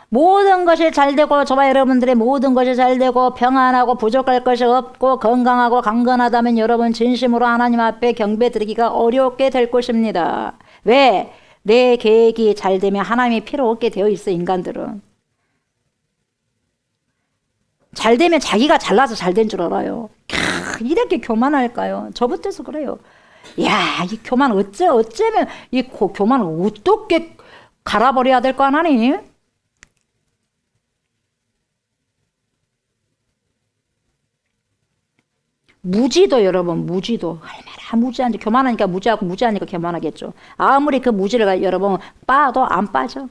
S2: 모든 것이 잘되고 저와 여러분들의 모든 것이 잘되고 평안하고 부족할 것이 없고 건강하고 강건하다면 여러분 진심으로 하나님 앞에 경배드리기가 어렵게 될 것입니다. 왜? 내 계획이 잘되면 하나님이 필요 없게 되어 있어. 인간들은 잘되면 자기가 잘나서 잘된 줄 알아요. 이렇게 교만할까요? 저부터서 그래요. 야, 이 교만 어쩌면 이 교만을 어떻게 갈아버려야 될 거 하나니? 무지도 여러분 무지도 얼마나 무지한지 교만하니까 무지하고 무지하니까 교만하겠죠. 아무리 그 무지를 여러분 빠도 안 빠져.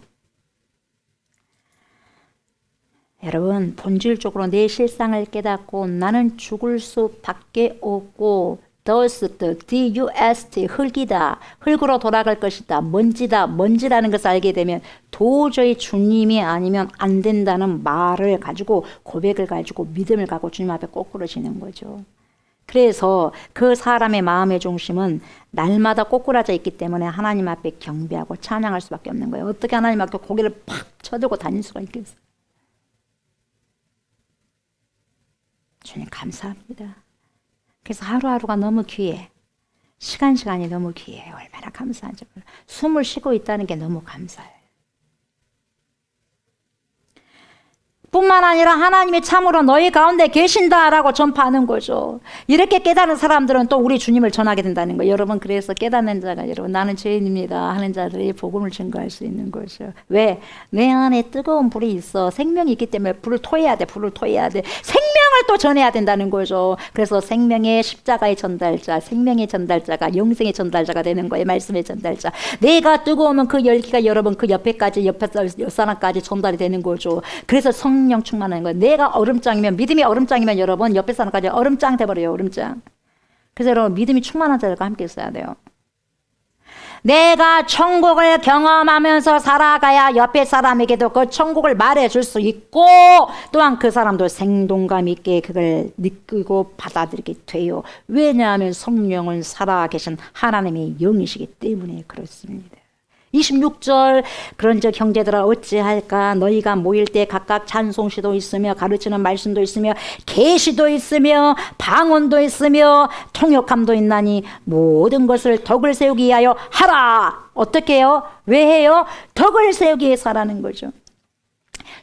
S2: 여러분 본질적으로 내 실상을 깨닫고 나는 죽을 수밖에 없고 dust, D-U-S-T 흙이다. 흙으로 돌아갈 것이다. 먼지다. 먼지라는 것을 알게 되면 도저히 주님이 아니면 안 된다는 말을 가지고 고백을 가지고 믿음을 갖고 주님 앞에 꼬꾸러지는 거죠. 그래서 그 사람의 마음의 중심은 날마다 꼬꾸라져 있기 때문에 하나님 앞에 경배하고 찬양할 수밖에 없는 거예요. 어떻게 하나님 앞에 고개를 팍 쳐들고 다닐 수가 있겠어요? 주님 감사합니다. 그래서 하루하루가 너무 귀해. 시간이 너무 귀해. 얼마나 감사한지 몰라. 숨을 쉬고 있다는 게 너무 감사해. 뿐만 아니라 하나님이 참으로 너희 가운데 계신다라고 전파하는 거죠. 이렇게 깨달은 사람들은 또 우리 주님을 전하게 된다는 거예요. 여러분 그래서 깨닫는 자가 여러분 나는 죄인입니다 하는 자들이 복음을 증거할 수 있는 거죠. 왜? 내 안에 뜨거운 불이 있어. 생명이 있기 때문에 불을 토해야 돼. 불을 토해야 돼. 생명을 또 전해야 된다는 거죠. 그래서 생명의 십자가의 전달자, 생명의 전달자가 영생의 전달자가 되는 거예요. 말씀의 전달자. 내가 뜨거우면 그 열기가 여러분 그 옆에까지 옆 사람까지 전달이 되는 거죠. 그래서 성령 충만한 거예요. 내가 얼음장이면 믿음이 얼음장이면 여러분 옆에 사람까지 얼음장 돼버려요. 얼음장. 그래서 여러분 믿음이 충만한 자들과 함께 있어야 돼요. 내가 천국을 경험하면서 살아가야 옆에 사람에게도 그 천국을 말해줄 수 있고 또한 그 사람도 생동감 있게 그걸 느끼고 받아들이게 돼요. 왜냐하면 성령은 살아계신 하나님의 영이시기 때문에 그렇습니다. 26절 그런즉 형제들아 어찌할까 너희가 모일 때 각각 찬송시도 있으며 가르치는 말씀도 있으며 계시도 있으며 방언도 있으며 통역함도 있나니 모든 것을 덕을 세우기 위하여 하라. 어떻게 해요? 왜 해요? 덕을 세우기 위해서 하라는 거죠.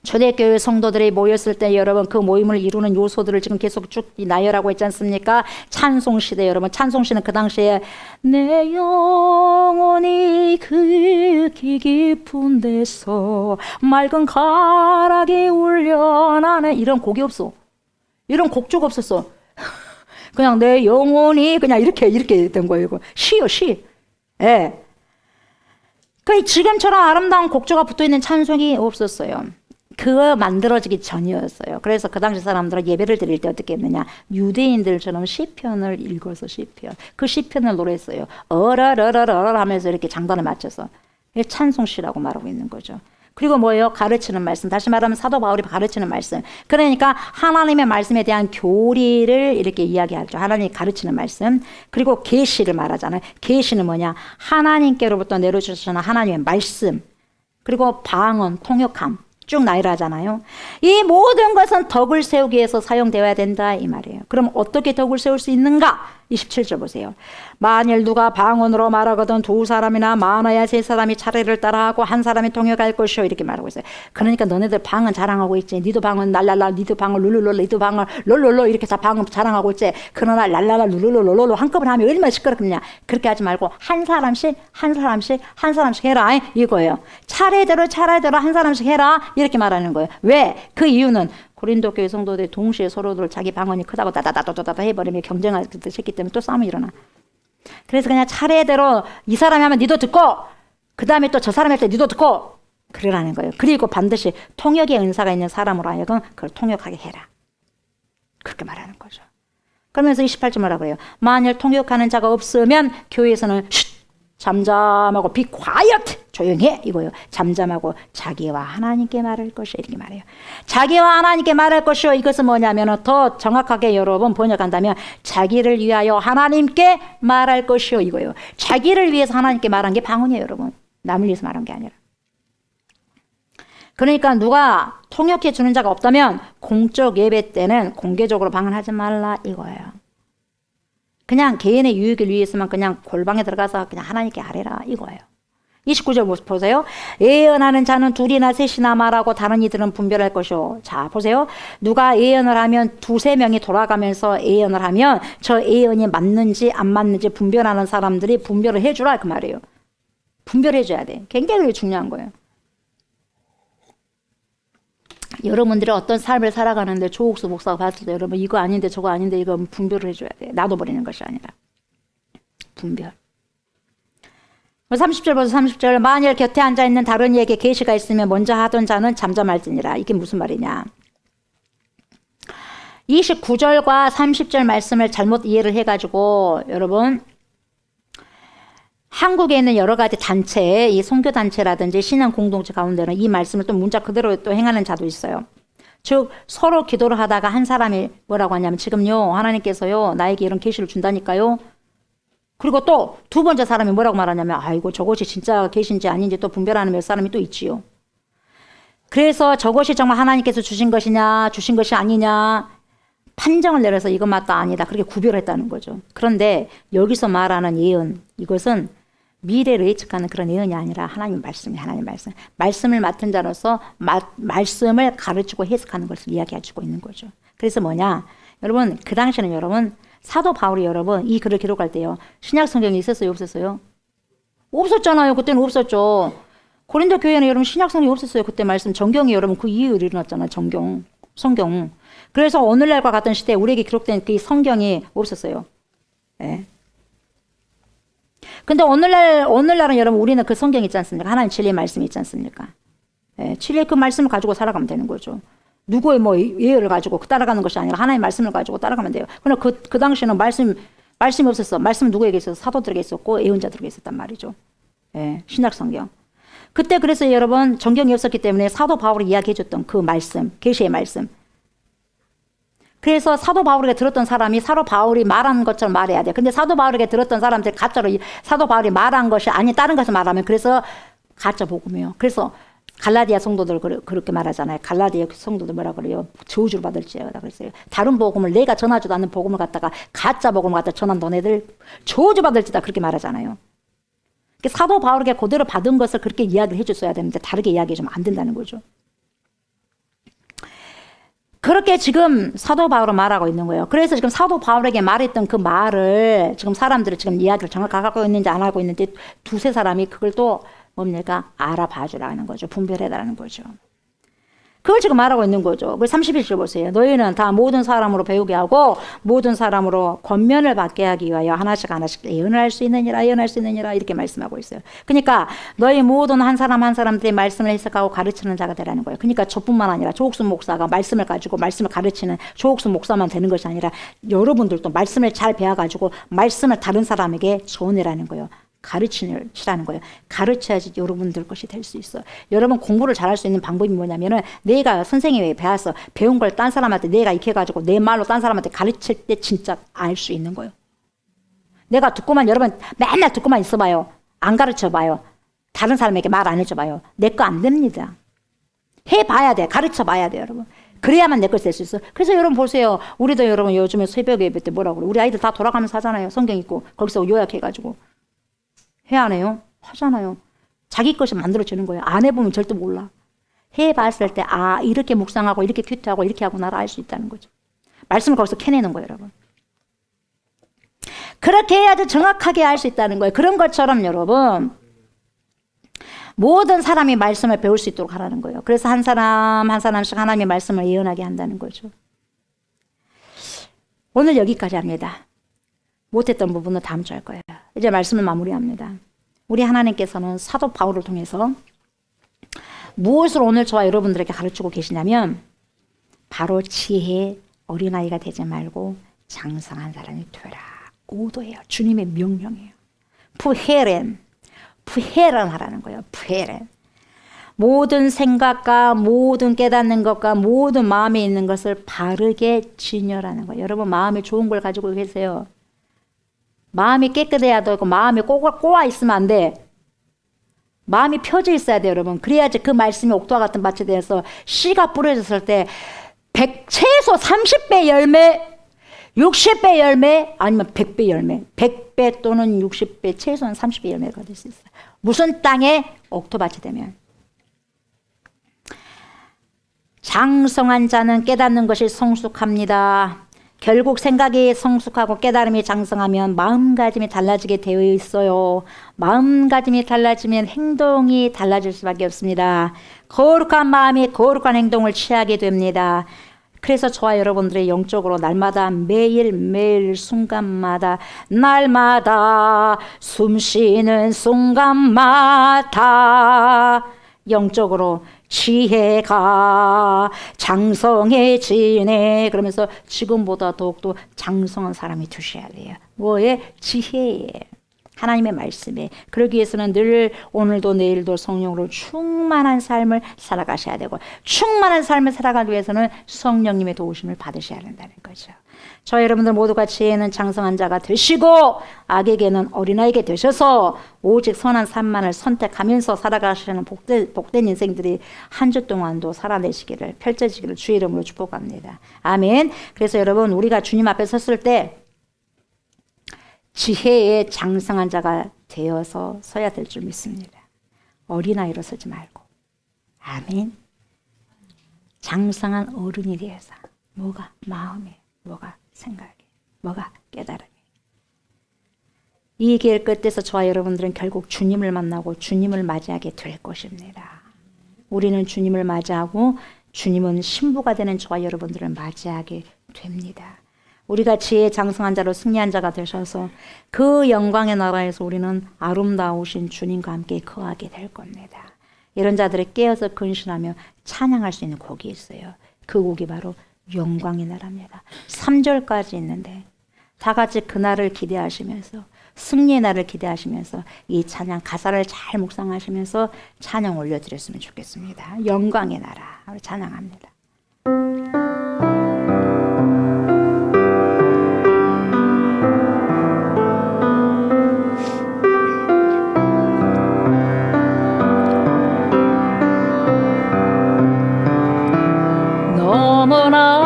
S2: 초대교회 성도들이 모였을 때 여러분 그 모임을 이루는 요소들을 지금 계속 쭉 나열하고 있지 않습니까? 찬송시대 여러분 찬송시는 그 당시에 내 영혼이 그 깊은 데서 맑은 가락이 울려나네 이런 곡이 없어. 이런 곡조가 없었어. 그냥 내 영혼이 그냥 이렇게 된 거예요. 이거. 시요 시. 예. 그 지금처럼 아름다운 곡조가 붙어있는 찬송이 없었어요. 그거 만들어지기 전이었어요. 그래서 그 당시 사람들은 예배를 드릴 때 어떻게 했느냐. 유대인들처럼 시편을 읽어서 시편. 그 시편을 노래했어요. 어라라라라 하면서 이렇게 장단을 맞춰서. 찬송시라고 말하고 있는 거죠. 그리고 뭐예요? 가르치는 말씀. 다시 말하면 사도 바울이 가르치는 말씀. 그러니까 하나님의 말씀에 대한 교리를 이렇게 이야기하죠. 하나님이 가르치는 말씀. 그리고 계시를 말하잖아요. 계시는 뭐냐? 하나님께로부터 내려주시는 하나님의 말씀. 그리고 방언, 통역함. 쭉 나열하잖아요. 이 모든 것은 덕을 세우기 위해서 사용되어야 된다 이 말이에요. 그럼 어떻게 덕을 세울 수 있는가? 27절 보세요. 만일 누가 방언으로 말하거든 두 사람이나 많아야 세 사람이 차례를 따라하고 한 사람이 통역할 것이요 이렇게 말하고 있어요. 그러니까 너네들 방언 자랑하고 있지. 니도 방언 랄랄라 니도 방언 룰룰룰 니도 방언 롤롤롤 이렇게 다 방언 자랑하고 있지. 그러나 랄랄라 룰룰룰 한꺼번에 하면 얼마나 시끄럽겠냐. 그렇게 하지 말고 한 사람씩 해라 이거예요. 차례대로 한 사람씩 해라 이렇게 말하는 거예요. 왜? 그 이유는 고린도 교회 성도들이 동시에 서로들 자기 방언이 크다고 다다다다다다 해버리면 경쟁할 듯 했기 때문에 또 싸움이 일어나. 그래서 그냥 차례대로 이 사람이 하면 니도 듣고 그 다음에 또 저 사람이 할 때 니도 듣고 그러라는 거예요. 그리고 반드시 통역의 은사가 있는 사람으로 하여금 그걸 통역하게 해라. 그렇게 말하는 거죠. 그러면서 28절 뭐라고 해요? 만일 통역하는 자가 없으면 교회에서는 잠잠하고 be quiet 조용해 이거요. 잠잠하고 자기와 하나님께 말할 것이요 이렇게 말해요. 자기와 하나님께 말할 것이요 이것은 뭐냐면 더 정확하게 여러분 번역한다면 자기를 위하여 하나님께 말할 것이요 이거요. 자기를 위해서 하나님께 말한 게 방언이에요 여러분. 남을 위해서 말한 게 아니라. 그러니까 누가 통역해 주는 자가 없다면 공적 예배 때는 공개적으로 방언하지 말라 이거예요. 그냥 개인의 유익을 위해서만 그냥 골방에 들어가서 그냥 하나님께 아뢰라 이거예요. 29절 보세요. 예언하는 자는 둘이나 셋이나 말하고 다른 이들은 분별할 것이요. 자 보세요. 누가 예언을 하면 두세 명이 돌아가면서 예언을 하면 저 예언이 맞는지 안 맞는지 분별하는 사람들이 분별을 해주라 그 말이에요. 분별해줘야 돼. 굉장히 중요한 거예요. 여러분들이 어떤 삶을 살아가는데 조옥수 목사가 봤을 때 여러분 이거 아닌데 저거 아닌데 이거 분별을 해줘야 돼. 놔둬버리는 것이 아니라 분별. 30절부터 30절 만일 곁에 앉아있는 다른 이에게 계시가 있으면 먼저 하던 자는 잠잠할지니라. 이게 무슨 말이냐. 29절과 30절 말씀을 잘못 이해를 해가지고 여러분 한국에 있는 여러 가지 단체, 이 선교단체라든지 신앙 공동체 가운데는 이 말씀을 또 문자 그대로 또 행하는 자도 있어요. 즉 서로 기도를 하다가 한 사람이 뭐라고 하냐면 지금요 하나님께서요 나에게 이런 계시를 준다니까요. 그리고 또 두 번째 사람이 뭐라고 말하냐면 아이고 저것이 진짜 계신지 아닌지 또 분별하는 몇 사람이 또 있지요. 그래서 저것이 정말 하나님께서 주신 것이냐 주신 것이 아니냐 판정을 내려서 이거 맞다 아니다 그렇게 구별했다는 거죠. 그런데 여기서 말하는 예언 이것은 미래를 예측하는 그런 예언이 아니라 하나님 말씀이 하나님 말씀. 말씀을 맡은 자로서 말씀을 가르치고 해석하는 것을 이야기해주고 있는 거죠. 그래서 뭐냐 여러분 그 당시에는 여러분 사도 바울이 여러분 이 글을 기록할 때요 신약 성경이 있었어요 없었어요? 없었잖아요. 그때는 없었죠. 고린도 교회는 여러분 신약 성경이 없었어요. 그때 말씀 정경이 여러분 그 이후에 일어났잖아요. 성경. 그래서 오늘날과 같은 시대에 우리에게 기록된 그 성경이 없었어요. 예. 근데 오늘날은 여러분 우리는 그 성경 있지 않습니까? 하나님 진리의 말씀이 있지 않습니까? 예, 진리의 그 말씀을 가지고 살아가면 되는 거죠. 누구의 뭐 예언을 가지고 따라가는 것이 아니라 하나님의 말씀을 가지고 따라가면 돼요. 그러나 그 당시에는 말씀 말씀이 없었어. 말씀은 누구에게 있었어? 사도들에게 있었고 예언자들에게 있었단 말이죠. 예, 신약 성경. 그때 그래서 여러분 정경이 없었기 때문에 사도 바울이 이야기해줬던 그 말씀, 계시의 말씀. 그래서 사도 바울에게 들었던 사람이 사도 바울이 말하는 것처럼 말해야 돼. 근데 사도 바울에게 들었던 사람들 가짜로 사도 바울이 말한 것이 아니 다른 것을 말하면 그래서 가짜 복음이에요. 그래서 갈라디아 성도들 그렇게 말하잖아요. 갈라디아 성도들 뭐라 그래요? 저주를 받을지어다 그랬어요. 다른 복음을 내가 전하지도 않는 복음을 갖다가 가짜 복음을 갖다 전한 너네들 저주 받을지다 그렇게 말하잖아요. 사도 바울에게 그대로 받은 것을 그렇게 이야기를 해줬어야 되는데 다르게 이야기해주면 안 된다는 거죠. 그렇게 지금 사도 바울은 말하고 있는 거예요. 그래서 지금 사도 바울에게 말했던 그 말을 지금 사람들이 지금 이야기를 정확하게 하고 있는지 안 하고 있는지 두세 사람이 그걸 또 뭡니까? 알아봐 주라는 거죠. 분별해달라는 거죠. 그걸 지금 말하고 있는 거죠. 그 31절 보세요. 너희는 다 모든 사람으로 배우게 하고 모든 사람으로 권면을 받게 하기 위하여 하나씩 예언을 할 수 있느니라 이렇게 말씀하고 있어요. 그러니까 너희 모든 한 사람 한 사람들이 말씀을 해석하고 가르치는 자가 되라는 거예요. 그러니까 저뿐만 아니라 조옥순 목사가 말씀을 가지고 말씀을 가르치는 조옥순 목사만 되는 것이 아니라 여러분들도 말씀을 잘 배워가지고 말씀을 다른 사람에게 전해라는 거예요. 가르치라는 거예요. 가르쳐야지 여러분들 것이 될 수 있어요. 여러분 공부를 잘할 수 있는 방법이 뭐냐면은 내가 선생님이 배워서 배운 걸 딴 사람한테 내가 익혀가지고 내 말로 딴 사람한테 가르칠 때 진짜 알 수 있는 거예요. 내가 듣고만 여러분 맨날 듣고만 있어봐요. 안 가르쳐봐요. 다른 사람에게 말 안 해줘봐요. 내 거 안 됩니다. 해봐야 돼. 가르쳐봐야 돼요, 여러분. 그래야만 내 걸 쓸 수 있어. 그래서 여러분 보세요. 우리도 여러분 요즘에 새벽 예배 때 뭐라고 그래. 우리 아이들 다 돌아가면서 하잖아요. 성경 읽고 거기서 요약해가지고. 해야 안 해요? 하잖아요. 자기 것이 만들어지는 거예요. 안 해보면 절대 몰라. 해봤을 때 아 이렇게 묵상하고 이렇게 큐트하고 이렇게 하고 나라 알 수 있다는 거죠. 말씀을 거기서 캐내는 거예요, 여러분. 그렇게 해야지 정확하게 알 수 있다는 거예요. 그런 것처럼 여러분 모든 사람이 말씀을 배울 수 있도록 하라는 거예요. 그래서 한 사람 한 사람씩 하나님의 말씀을 예언하게 한다는 거죠. 오늘 여기까지 합니다. 못했던 부분은 다음 주에 할 거예요. 이제 말씀을 마무리합니다. 우리 하나님께서는 사도 바울을 통해서 무엇을 오늘 저와 여러분들에게 가르치고 계시냐면 바로 지혜 어린아이가 되지 말고 장성한 사람이 되라. 오도예요. 주님의 명령이에요. 푸헤렌 하라는 거예요. 푸헤렌. 모든 생각과 모든 깨닫는 것과 모든 마음에 있는 것을 바르게 진열하는 거예요. 여러분 마음에 좋은 걸 가지고 계세요. 마음이 깨끗해야 되고 마음이 꼬아 있으면 안 돼. 마음이 펴져 있어야 돼요, 여러분. 그래야지 그 말씀이 옥토와 같은 밭에 대해서 씨가 뿌려졌을 때 최소 30배 열매, 60배 열매, 아니면 100배 열매. 100배 또는 60배, 최소한 30배 열매가 될 수 있어요. 무슨 땅에 옥토밭이 되면. 장성한 자는 깨닫는 것이 성숙합니다. 결국 생각이 성숙하고 깨달음이 장성하면 마음가짐이 달라지게 되어 있어요. 마음가짐이 달라지면 행동이 달라질 수밖에 없습니다. 거룩한 마음이 거룩한 행동을 취하게 됩니다. 그래서 저와 여러분들의 영적으로 날마다 매일매일 순간마다 날마다 숨쉬는 순간마다 영적으로 지혜가 장성해지네. 그러면서 지금보다 더욱더 장성한 사람이 되셔야 돼요. 뭐에? 지혜에. 하나님의 말씀에. 그러기 위해서는 늘 오늘도 내일도 성령으로 충만한 삶을 살아가셔야 되고 충만한 삶을 살아가기 위해서는 성령님의 도우심을 받으셔야 한다는 거죠. 저 여러분들 모두가 지혜는 장성한 자가 되시고 악에게는 어린아이게 되셔서 오직 선한 삶만을 선택하면서 살아가시는 복된 인생들이 한 주 동안도 살아내시기를 펼쳐지기를 주의 이름으로 축복합니다. 아멘. 그래서 여러분 우리가 주님 앞에 섰을 때 지혜의 장성한 자가 되어서 서야 될 줄 믿습니다. 어린아이로 서지 말고. 아멘. 장성한 어른이 되어서 뭐가 마음에 뭐가 생각에 뭐가 깨달음에 이 길 끝에서 저와 여러분들은 결국 주님을 만나고 주님을 맞이하게 될 것입니다. 우리는 주님을 맞이하고 주님은 신부가 되는 저와 여러분들을 맞이하게 됩니다. 우리가 지혜의 장성한 자로 승리한 자가 되셔서 그 영광의 나라에서 우리는 아름다우신 주님과 함께 거하게 될 겁니다. 이런 자들을 깨어서 근신하며 찬양할 수 있는 곡이 있어요. 그 곡이 바로 영광의 나라입니다. 3절까지 있는데 다 같이 그날을 기대하시면서 승리의 날을 기대하시면서 이 찬양 가사를 잘 묵상하시면서 찬양 올려드렸으면 좋겠습니다. 영광의 나라 우리 찬양합니다.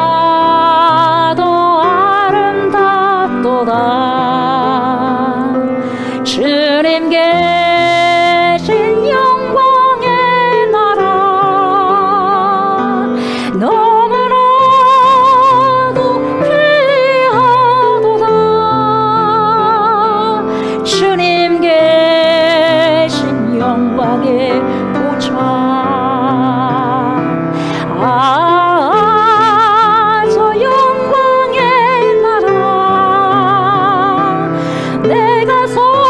S4: 너무나도 아름답도다 주님 계신 영광의 나라 너무나도 귀하도다 주님 계신 영광의 보좌 저 영광의 나라 내가 소망하오니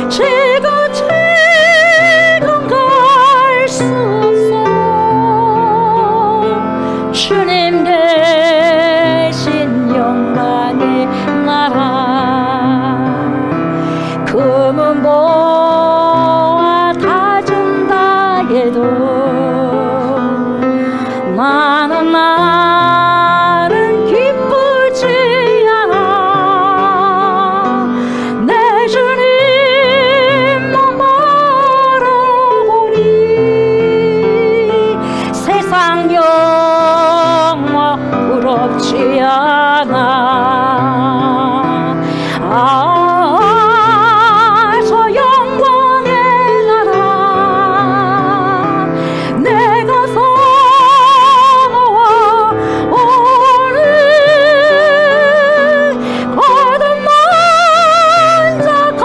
S4: 지금 갈 수 없어 주님 계신 영광의 나라 금은 보아 다준다 해도 나는 기쁘지 않아 내 주님만 바라보니 세상 영화 부럽지 않아 저 영광의 나라 내가 소모하오니 거듭난 자 갈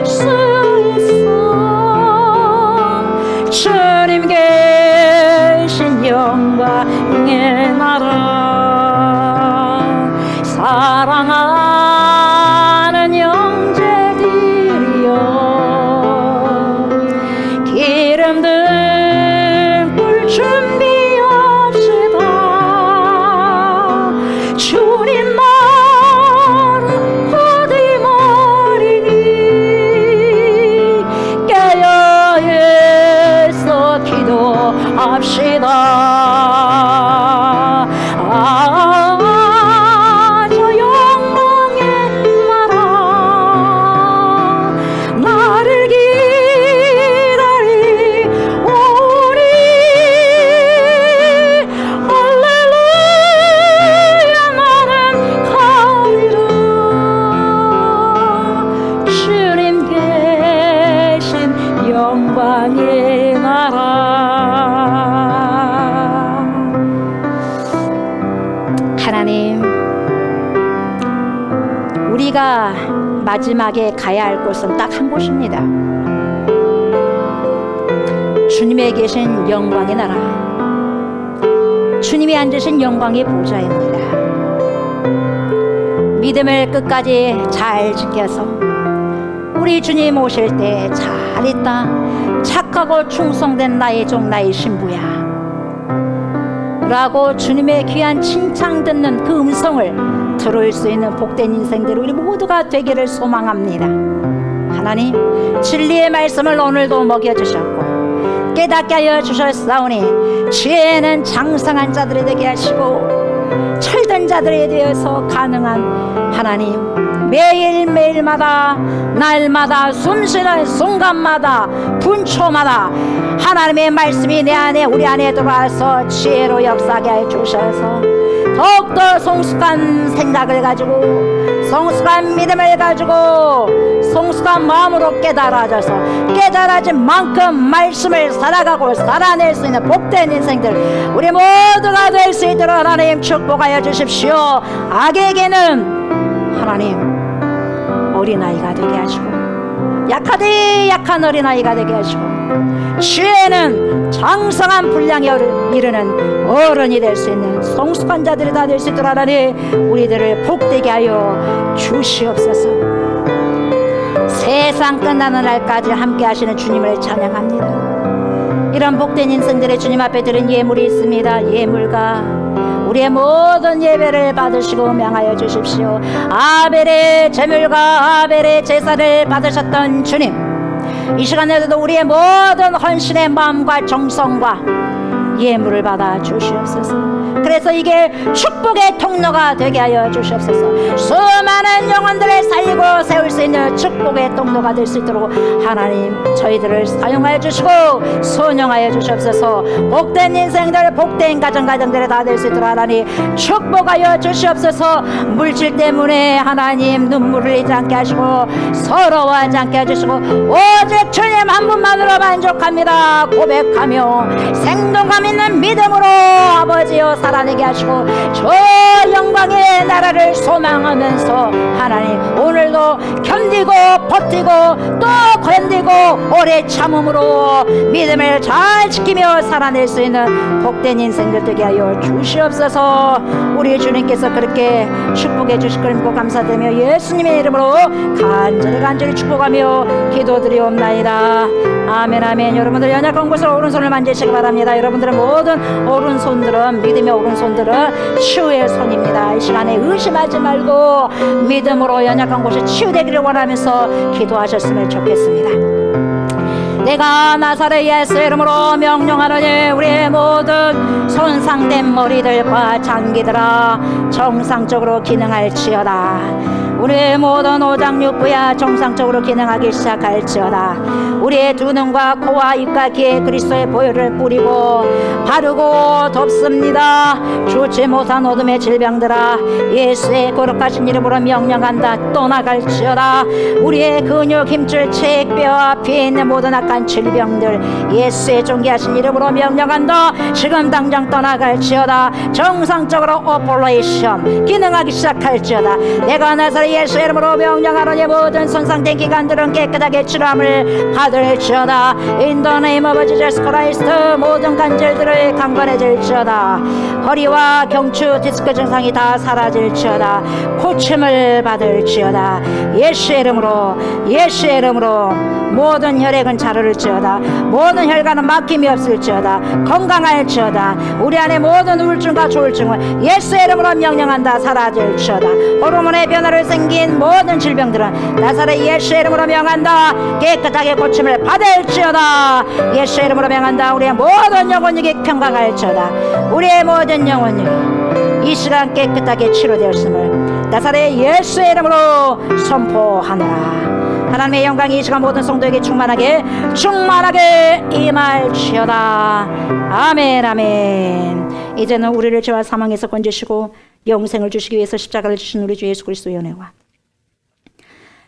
S4: 수 있어 주님 계신 영광의 나라 사랑하는 형제들이여 기름 등불 준비합시다 주님 나라 거듭머리니 깨어있어 기도합시다 저 영광의 나라 나를 기다리오니 할렐루야 나는 가리라 주님 계신 영광의 나라 하나님 우리가 마지막에 가야 할 곳은 딱 한 곳입니다. 주님의 계신 영광의 나라 주님이 앉으신 영광의 보좌입니다. 믿음을 끝까지 잘 지켜서 우리 주님 오실 때 잘 있다 착하고 충성된 나의 종 나의 신부야 라고 주님의 귀한 칭찬 듣는 그 음성을 들을 수 있는 복된 인생들 우리 모두가 되기를 소망합니다. 하나님 진리의 말씀을 오늘도 먹여주셨고 깨닫게 하여 주셨사오니 지혜는 장성한 자들이 되게 하시고 철든 자들에 대해서 가능한 하나님 매일매일마다 날마다 숨쉬는 순간마다 분초마다 하나님의 말씀이 내 안에 우리 안에 들어와서 지혜로 역사하게 해 주셔서 더욱더 성숙한 생각을 가지고 성숙한 믿음을 가지고 성숙한 마음으로 깨달아져서 깨달아진 만큼 말씀을 살아가고 살아낼 수 있는 복된 인생들 우리 모두가 될 수 있도록 하나님 축복하여 주십시오. 악에게는 하나님 어린아이가 되게 하시고 약하되 약한 어린아이가 되게 하시고 지혜는 장성한 분량에 이르는 어른이 될 수 있는 성숙한 자들이 다 될 수 있도록 하나님 우리들을 복되게 하여 주시옵소서. 세상 끝나는 날까지 함께 하시는 주님을 찬양합니다. 이런 복된 인생들의 주님 앞에 드린 예물이 있습니다. 예물과 우리의 모든 예배를 받으시고 명하여 주십시오. 아벨의 제물과 아벨의 제사를 받으셨던 주님, 이 시간에도 우리의 모든 헌신의 마음과 정성과 예물을 받아 주시옵소서. 그래서 이게 축복의 통로가 되게 하여 주시옵소서. 수많은 영혼들을 살리고 세울 수 있는 축복의 통로가 될 수 있도록 하나님 저희들을 사용하여 주시고 선용하여 주시옵소서. 복된 인생들, 복된 가정들이 다 될 수 있도록 하나님 축복하여 주시옵소서. 물질 때문에 하나님 눈물을 흘리지 않게 하시고 서러워하지 않게 해주시고 오직 주님 한 분만으로 만족합니다 고백하며 생동감 있는 믿음으로 아버지여 살아내게 하시고 저 영광의 나라를 소망하면서 하나님 오늘도 견디고 버티고 또 견디고 오래 참음으로 믿음을 잘 지키며 살아낼 수 있는 복된 인생들 되게 하여 주시옵소서. 우리 주님께서 그렇게 축복해 주실 걸 믿고 감사드리며 예수님의 이름으로 간절히 축복하며 기도드리옵나이다. 아멘 아멘. 여러분들 연약한 곳으로 오른손을 만지시기 바랍니다. 여러분들의 모든 오른손들은 믿음의 오른손들은 치유의 손입니다. 이 시간에 의심하지 말고 믿음으로 연약한 곳이 치유되기를 원하면서 기도하셨으면 좋겠습니다. 내가 나사렛 예수 이름으로 명령하노니 우리의 모든 손상된 머리들과 장기들아 정상적으로 기능할지어다. 우리의 모든 오장육부야 정상적으로 기능하기 시작할지어다. 우리의 두 눈과 코와 입과 귀에 그리스도의 보혈을 뿌리고 바르고 덮습니다. 좋지 못한 어둠의 질병들아 예수의 거룩하신 이름으로 명령한다. 떠나갈지어다. 우리의 근육, 힘줄, 체액뼈와 피에 있는 모든 악한 질병들 예수의 존귀하신 이름으로 명령한다. 지금 당장 떠나갈지어다. 정상적으로 오퍼레이션 기능하기 시작할지어다. 내가 나사렛 예수 이름으로 명령하노니 모든 손상된 기관들은 깨끗하게 치료함을 받을지어다. In the name of Jesus Christ 모든 관절들을 강건해질지어다. 허리와 경추 디스크 증상이 다 사라질지어다. 고침을 받을지어다. 예수의 이름으로 모든 혈액은 자르를지어다. 모든 혈관은 막힘이 없을지어다. 건강할지어다. 우리 안에 모든 우울증과 조울증은 예수의 이름으로 명령한다. 사라질지어다. 호르몬의 변화를 생긴 모든 질병들은 나사렛 예수의 이름으로 명한다. 깨끗하게 고침을 받을지어다. 예수의 이름으로 명한다. 우리의 모든 영혼육이 평강할지어다. 우리의 모든 영혼육이 이 시간 깨끗하게 치료되었음을 나사렛 예수의 이름으로 선포하노라. 하나님의 영광이 이 시간 모든 성도에게 충만하게 임할지어다. 아멘 아멘. 이제는 우리를 죄와 사망에서 건지시고 영생을 주시기 위해서 십자가를 주신 우리 주 예수 그리스도의 은혜와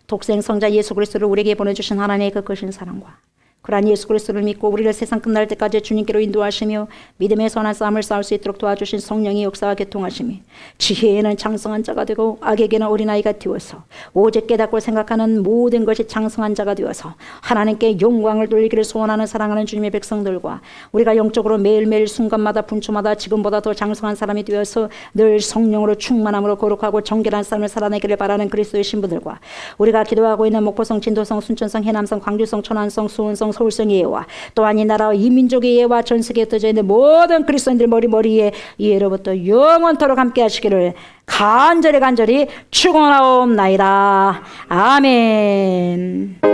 S4: 독생 성자 예수 그리스도를 우리에게 보내주신 하나님의 그 크신 사랑과 그러한 예수 그리스도를 믿고 우리를 세상 끝날 때까지 주님께로 인도하시며 믿음의 선한 싸움을 싸울 수 있도록 도와주신 성령의 역사와 교통하심이 지혜에는 장성한 자가 되고 악에게는 어린아이가 되어서 오직 깨닫고 생각하는 모든 것이 장성한 자가 되어서 하나님께 영광을 돌리기를 소원하는 사랑하는 주님의 백성들과 우리가 영적으로 매일매일 순간마다 분초마다 지금보다 더 장성한 사람이 되어서 늘 성령으로 충만함으로 거룩하고 정결한 삶을 살아내기를 바라는 그리스도의 신부들과 우리가 기도하고 있는 목포성, 진도성, 순천성, 해남성, 광주성, 천안성, 수원성, 서울성의 예와 또한 이 나라와 이 민족의 예와 전 세계에 흩어져 있는 모든 그리스도인들 머리머리에 예로부터 영원토록 함께 하시기를 간절히 축원하옵나이다. 아멘.